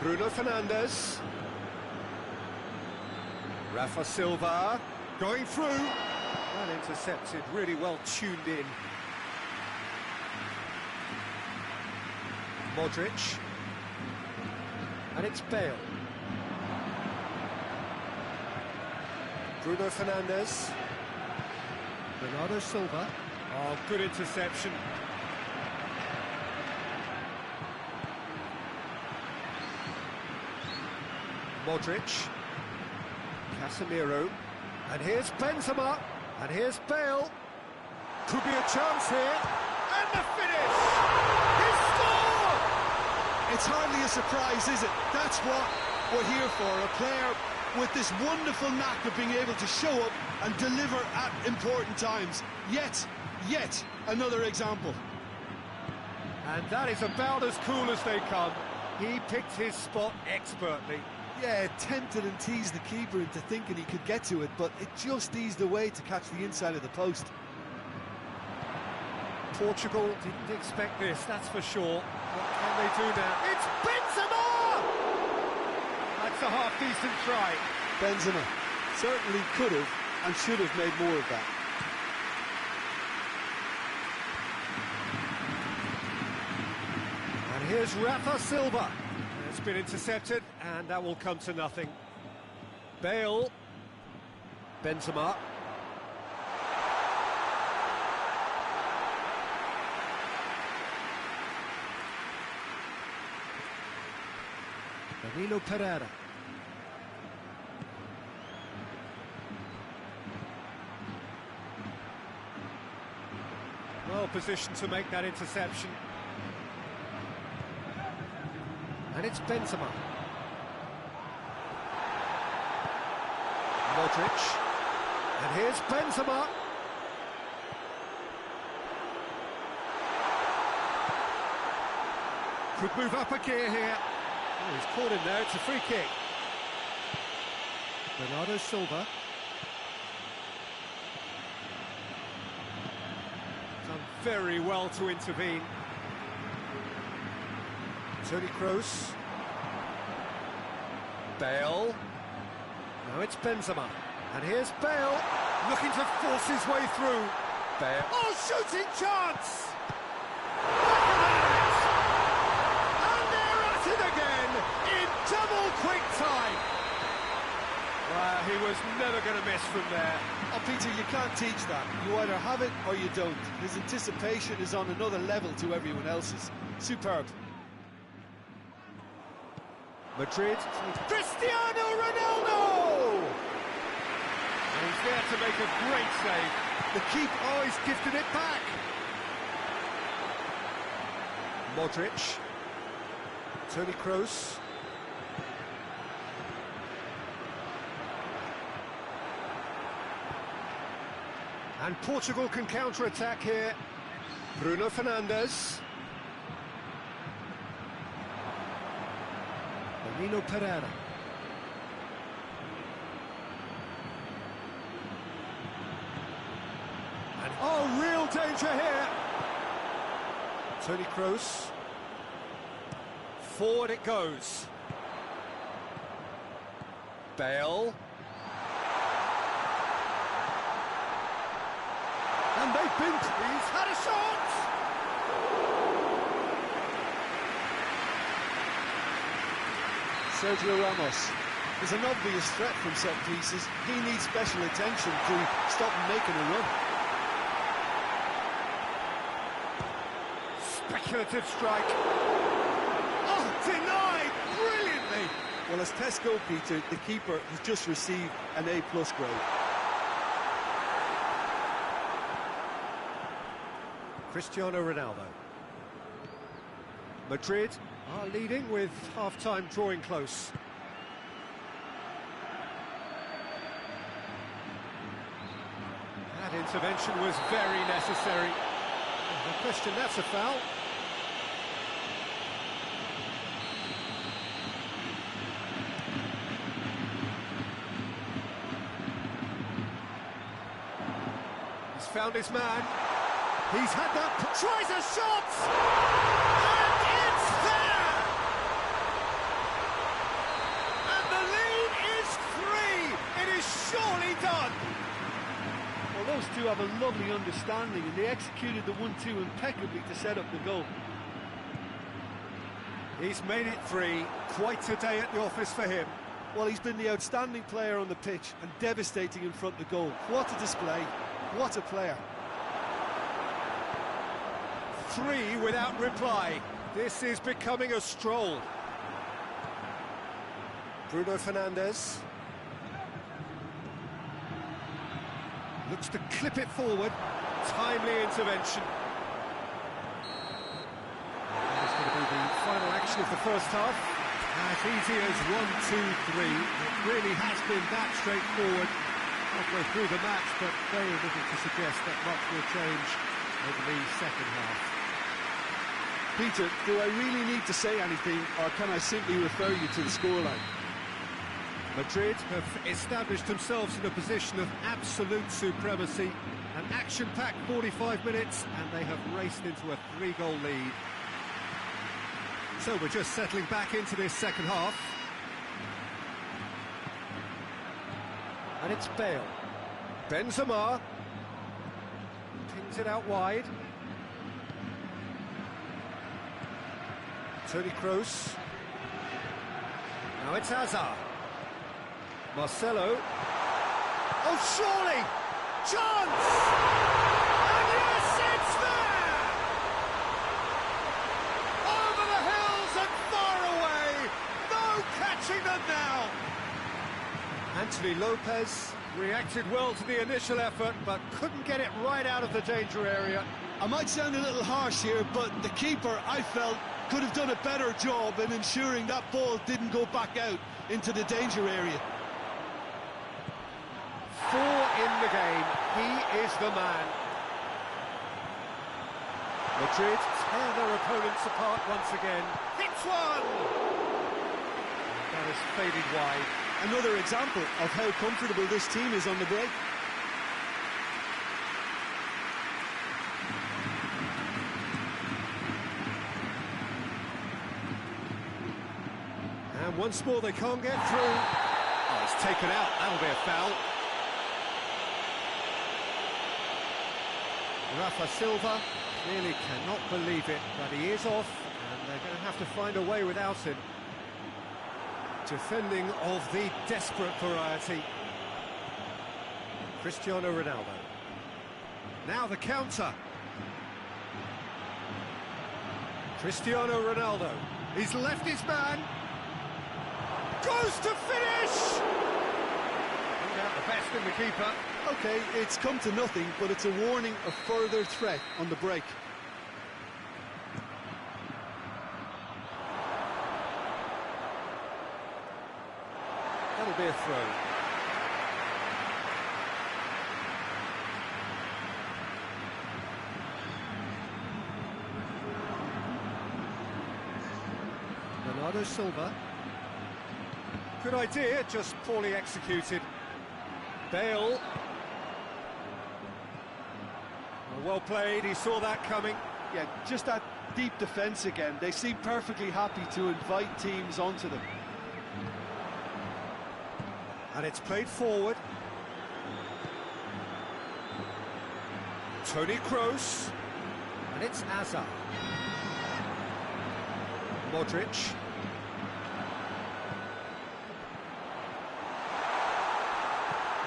Bruno Fernandes. Rafa Silva going through. Well intercepted, really well tuned in. Modric. And it's Bale. Bruno Fernandes. Bernardo Silva. Oh, good interception. Modric. Casemiro. And here's Benzema. And here's Bale. Could be a chance here. And the finish! He scored! It's hardly a surprise, is it? That's what we're here for, a player with this wonderful knack of being able to show up and deliver at important times. Yet another example. And that is about as cool as they come. He picked his spot expertly. Yeah, tempted and teased the keeper into thinking he could get to it, but it just eased away to catch the inside of the post. Portugal didn't expect this, that's for sure. What can they do now? It's Benzema! That's a half-decent try. Benzema certainly could have and should have made more of that. And here's Rafa Silva. It's been intercepted, and that will come to nothing. Bale. Benzema. Danilo Pereira. Well positioned to make that interception. And it's Benzema. Modric. And here's Benzema. Could move up a gear here. Oh, he's caught in there, it's a free kick. Bernardo Silva. Done very well to intervene. Toni Kroos. Bale. Now it's Benzema. And here's Bale, looking to force his way through. Bale. Oh, shooting chance! And they're at it again, in double quick time. Well, he was never going to miss from there. Oh, Peter, you can't teach that. You either have it or you don't. His anticipation is on another level to everyone else's. Superb. Madrid, Cristiano Ronaldo! And he's there to make a great save. The keeper, oh, he's gifted it back. Modric, Toni Kroos. And Portugal can counter-attack here. Bruno Fernandes. Danilo Pereira. And oh, real danger here. Toni Kroos. Forward it goes. Bale. And they've been... He's had a shot! Sergio Ramos. There's an obvious threat from set pieces. He needs special attention to stop him making a run. Speculative strike. Oh, Denied brilliantly. Well, as tests go, Peter, the keeper has just received an A+ grade. Cristiano Ronaldo. Madrid are leading with half-time drawing close. That intervention was very necessary. No question, that's a foul. He's found his man. He's had that, tries a shot! And it's there! And the lead is 3! It is surely done! Well, those two have a lovely understanding, and they executed the 1-2 impeccably to set up the goal. He's made it 3. Quite a day at the office for him. Well, he's been the outstanding player on the pitch and devastating in front of the goal. What a display, what a player. 3 without reply. This is becoming a stroll. Bruno Fernandes. Looks to clip it forward. Timely intervention. That is going to be the final action of the first half. As easy as 1, 2, 3. It really has been that straightforward halfway through the match, but very little to suggest that much will change over the second half. Peter, do I really need to say anything, or can I simply refer you to the scoreline? Madrid have established themselves in a position of absolute supremacy. An action-packed 45 minutes, and they have raced into a 3-goal lead. So we're just settling back into this second half. And it's Bale. Benzema. Pings it out wide. Toni Kroos. Now it's Hazard. Marcelo. Oh, surely! Chance! And yes, it's there! Over the hills and far away! No catching them now! Anthony Lopez reacted well to the initial effort, but couldn't get it right out of the danger area. I might sound a little harsh here, but the keeper, I felt, could have done a better job in ensuring that ball didn't go back out into the danger area. 4 in the game, he is the man. Madrid tear their opponents apart once again. Hits one! That has faded wide. Another example of how comfortable this team is on the break. And once more they can't get through. Oh, it's taken out, that'll be a foul. Rafa Silva clearly cannot believe it, but he is off, and they're going to have to find a way without him. Defending of the desperate variety. Cristiano Ronaldo. Now the counter. Cristiano Ronaldo. He's left his man. Goes to finish! Bring out the best in the keeper. Okay, it's come to nothing, but it's a warning of further threat on the break. That'll be a throw. Bernardo Silva. Good idea, just poorly executed. Bale. Well played, he saw that coming. Yeah, just that deep defence again. They seem perfectly happy to invite teams onto them. And it's played forward. Toni Kroos. And it's Hazard. Modric.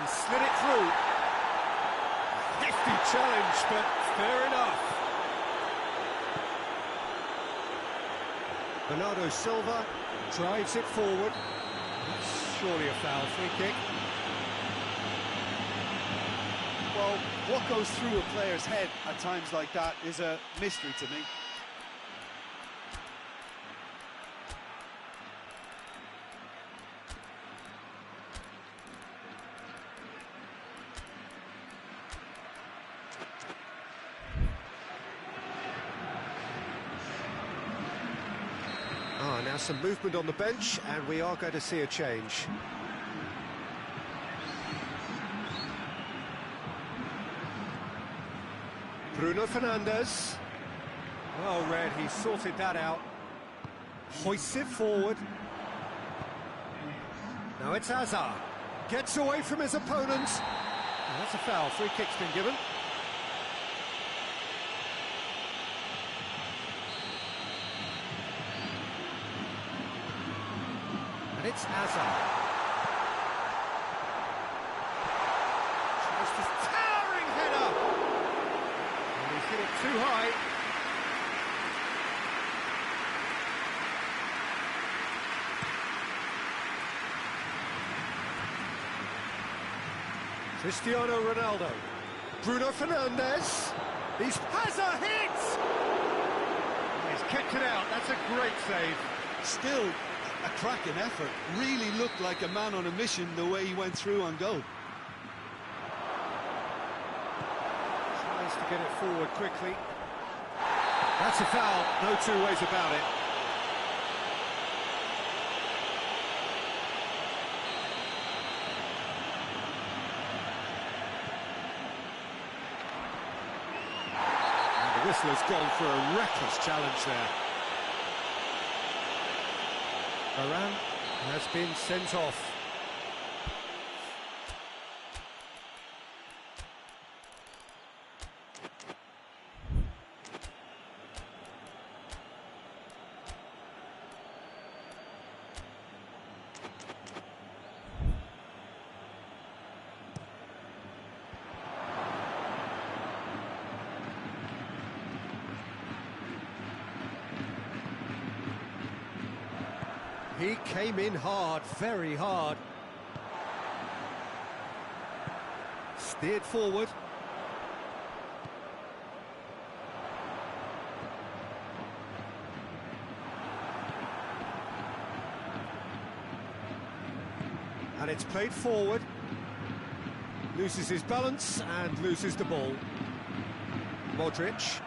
He slid it through. Hefty challenge, but fair enough. Bernardo Silva drives it forward. That's surely a foul. Free kick. Well, what goes through a player's head at times like that is a mystery to me. Now some movement on the bench, and we are going to see a change. Bruno Fernandes. Well read, he sorted that out. Hoists it forward. Now it's Hazard. Gets away from his opponent. Oh, that's a foul. Free kick's been given. And it's Hazard. Tries this towering header. And he's hit it too high. Cristiano Ronaldo. Bruno Fernandes. He's Hazard hits! He's kicked it out. That's a great save. Still a cracking effort. Really looked like a man on a mission the way he went through on goal. Tries to get it forward quickly. That's a foul, no two ways about it. And the whistler's gone for a reckless challenge there. Varane has been sent off. He came in hard, very hard. Steered forward. And it's played forward. Loses his balance and loses the ball. Modric.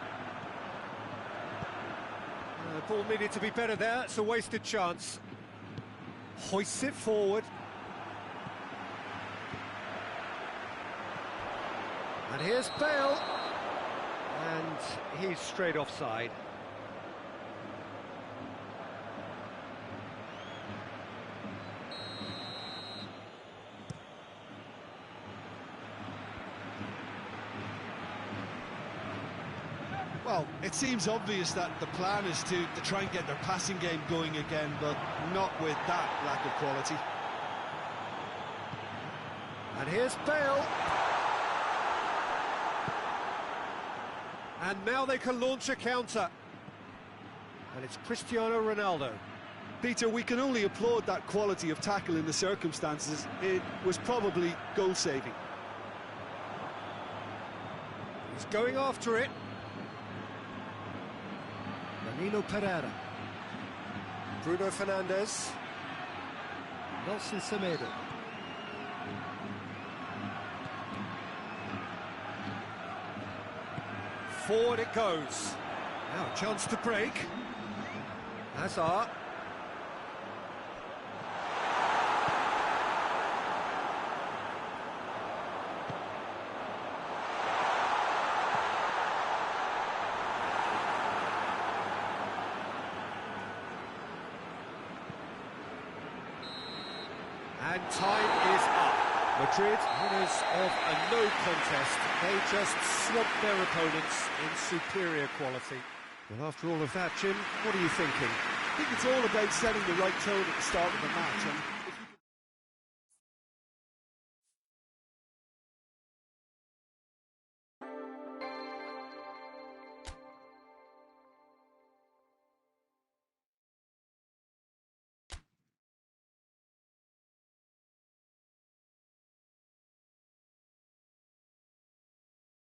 The ball needed to be better there, it's a wasted chance. Hoists it forward. And here's Bale. And he's straight offside. Well, it seems obvious that the plan is to try and get their passing game going again, but not with that lack of quality. And here's Bale. And now they can launch a counter. And it's Cristiano Ronaldo. Peter, we can only applaud that quality of tackle in the circumstances. It was probably goal-saving. He's going after it. Danilo Pereira. Bruno Fernandes. Nelson Semedo. Forward it goes. Now a chance to break. Hazard. And time is up. Madrid, winners of a no contest. They just swamped their opponents in superior quality. Well, after all of that, Jim, what are you thinking? I think it's all about setting the right tone at the start of the match, and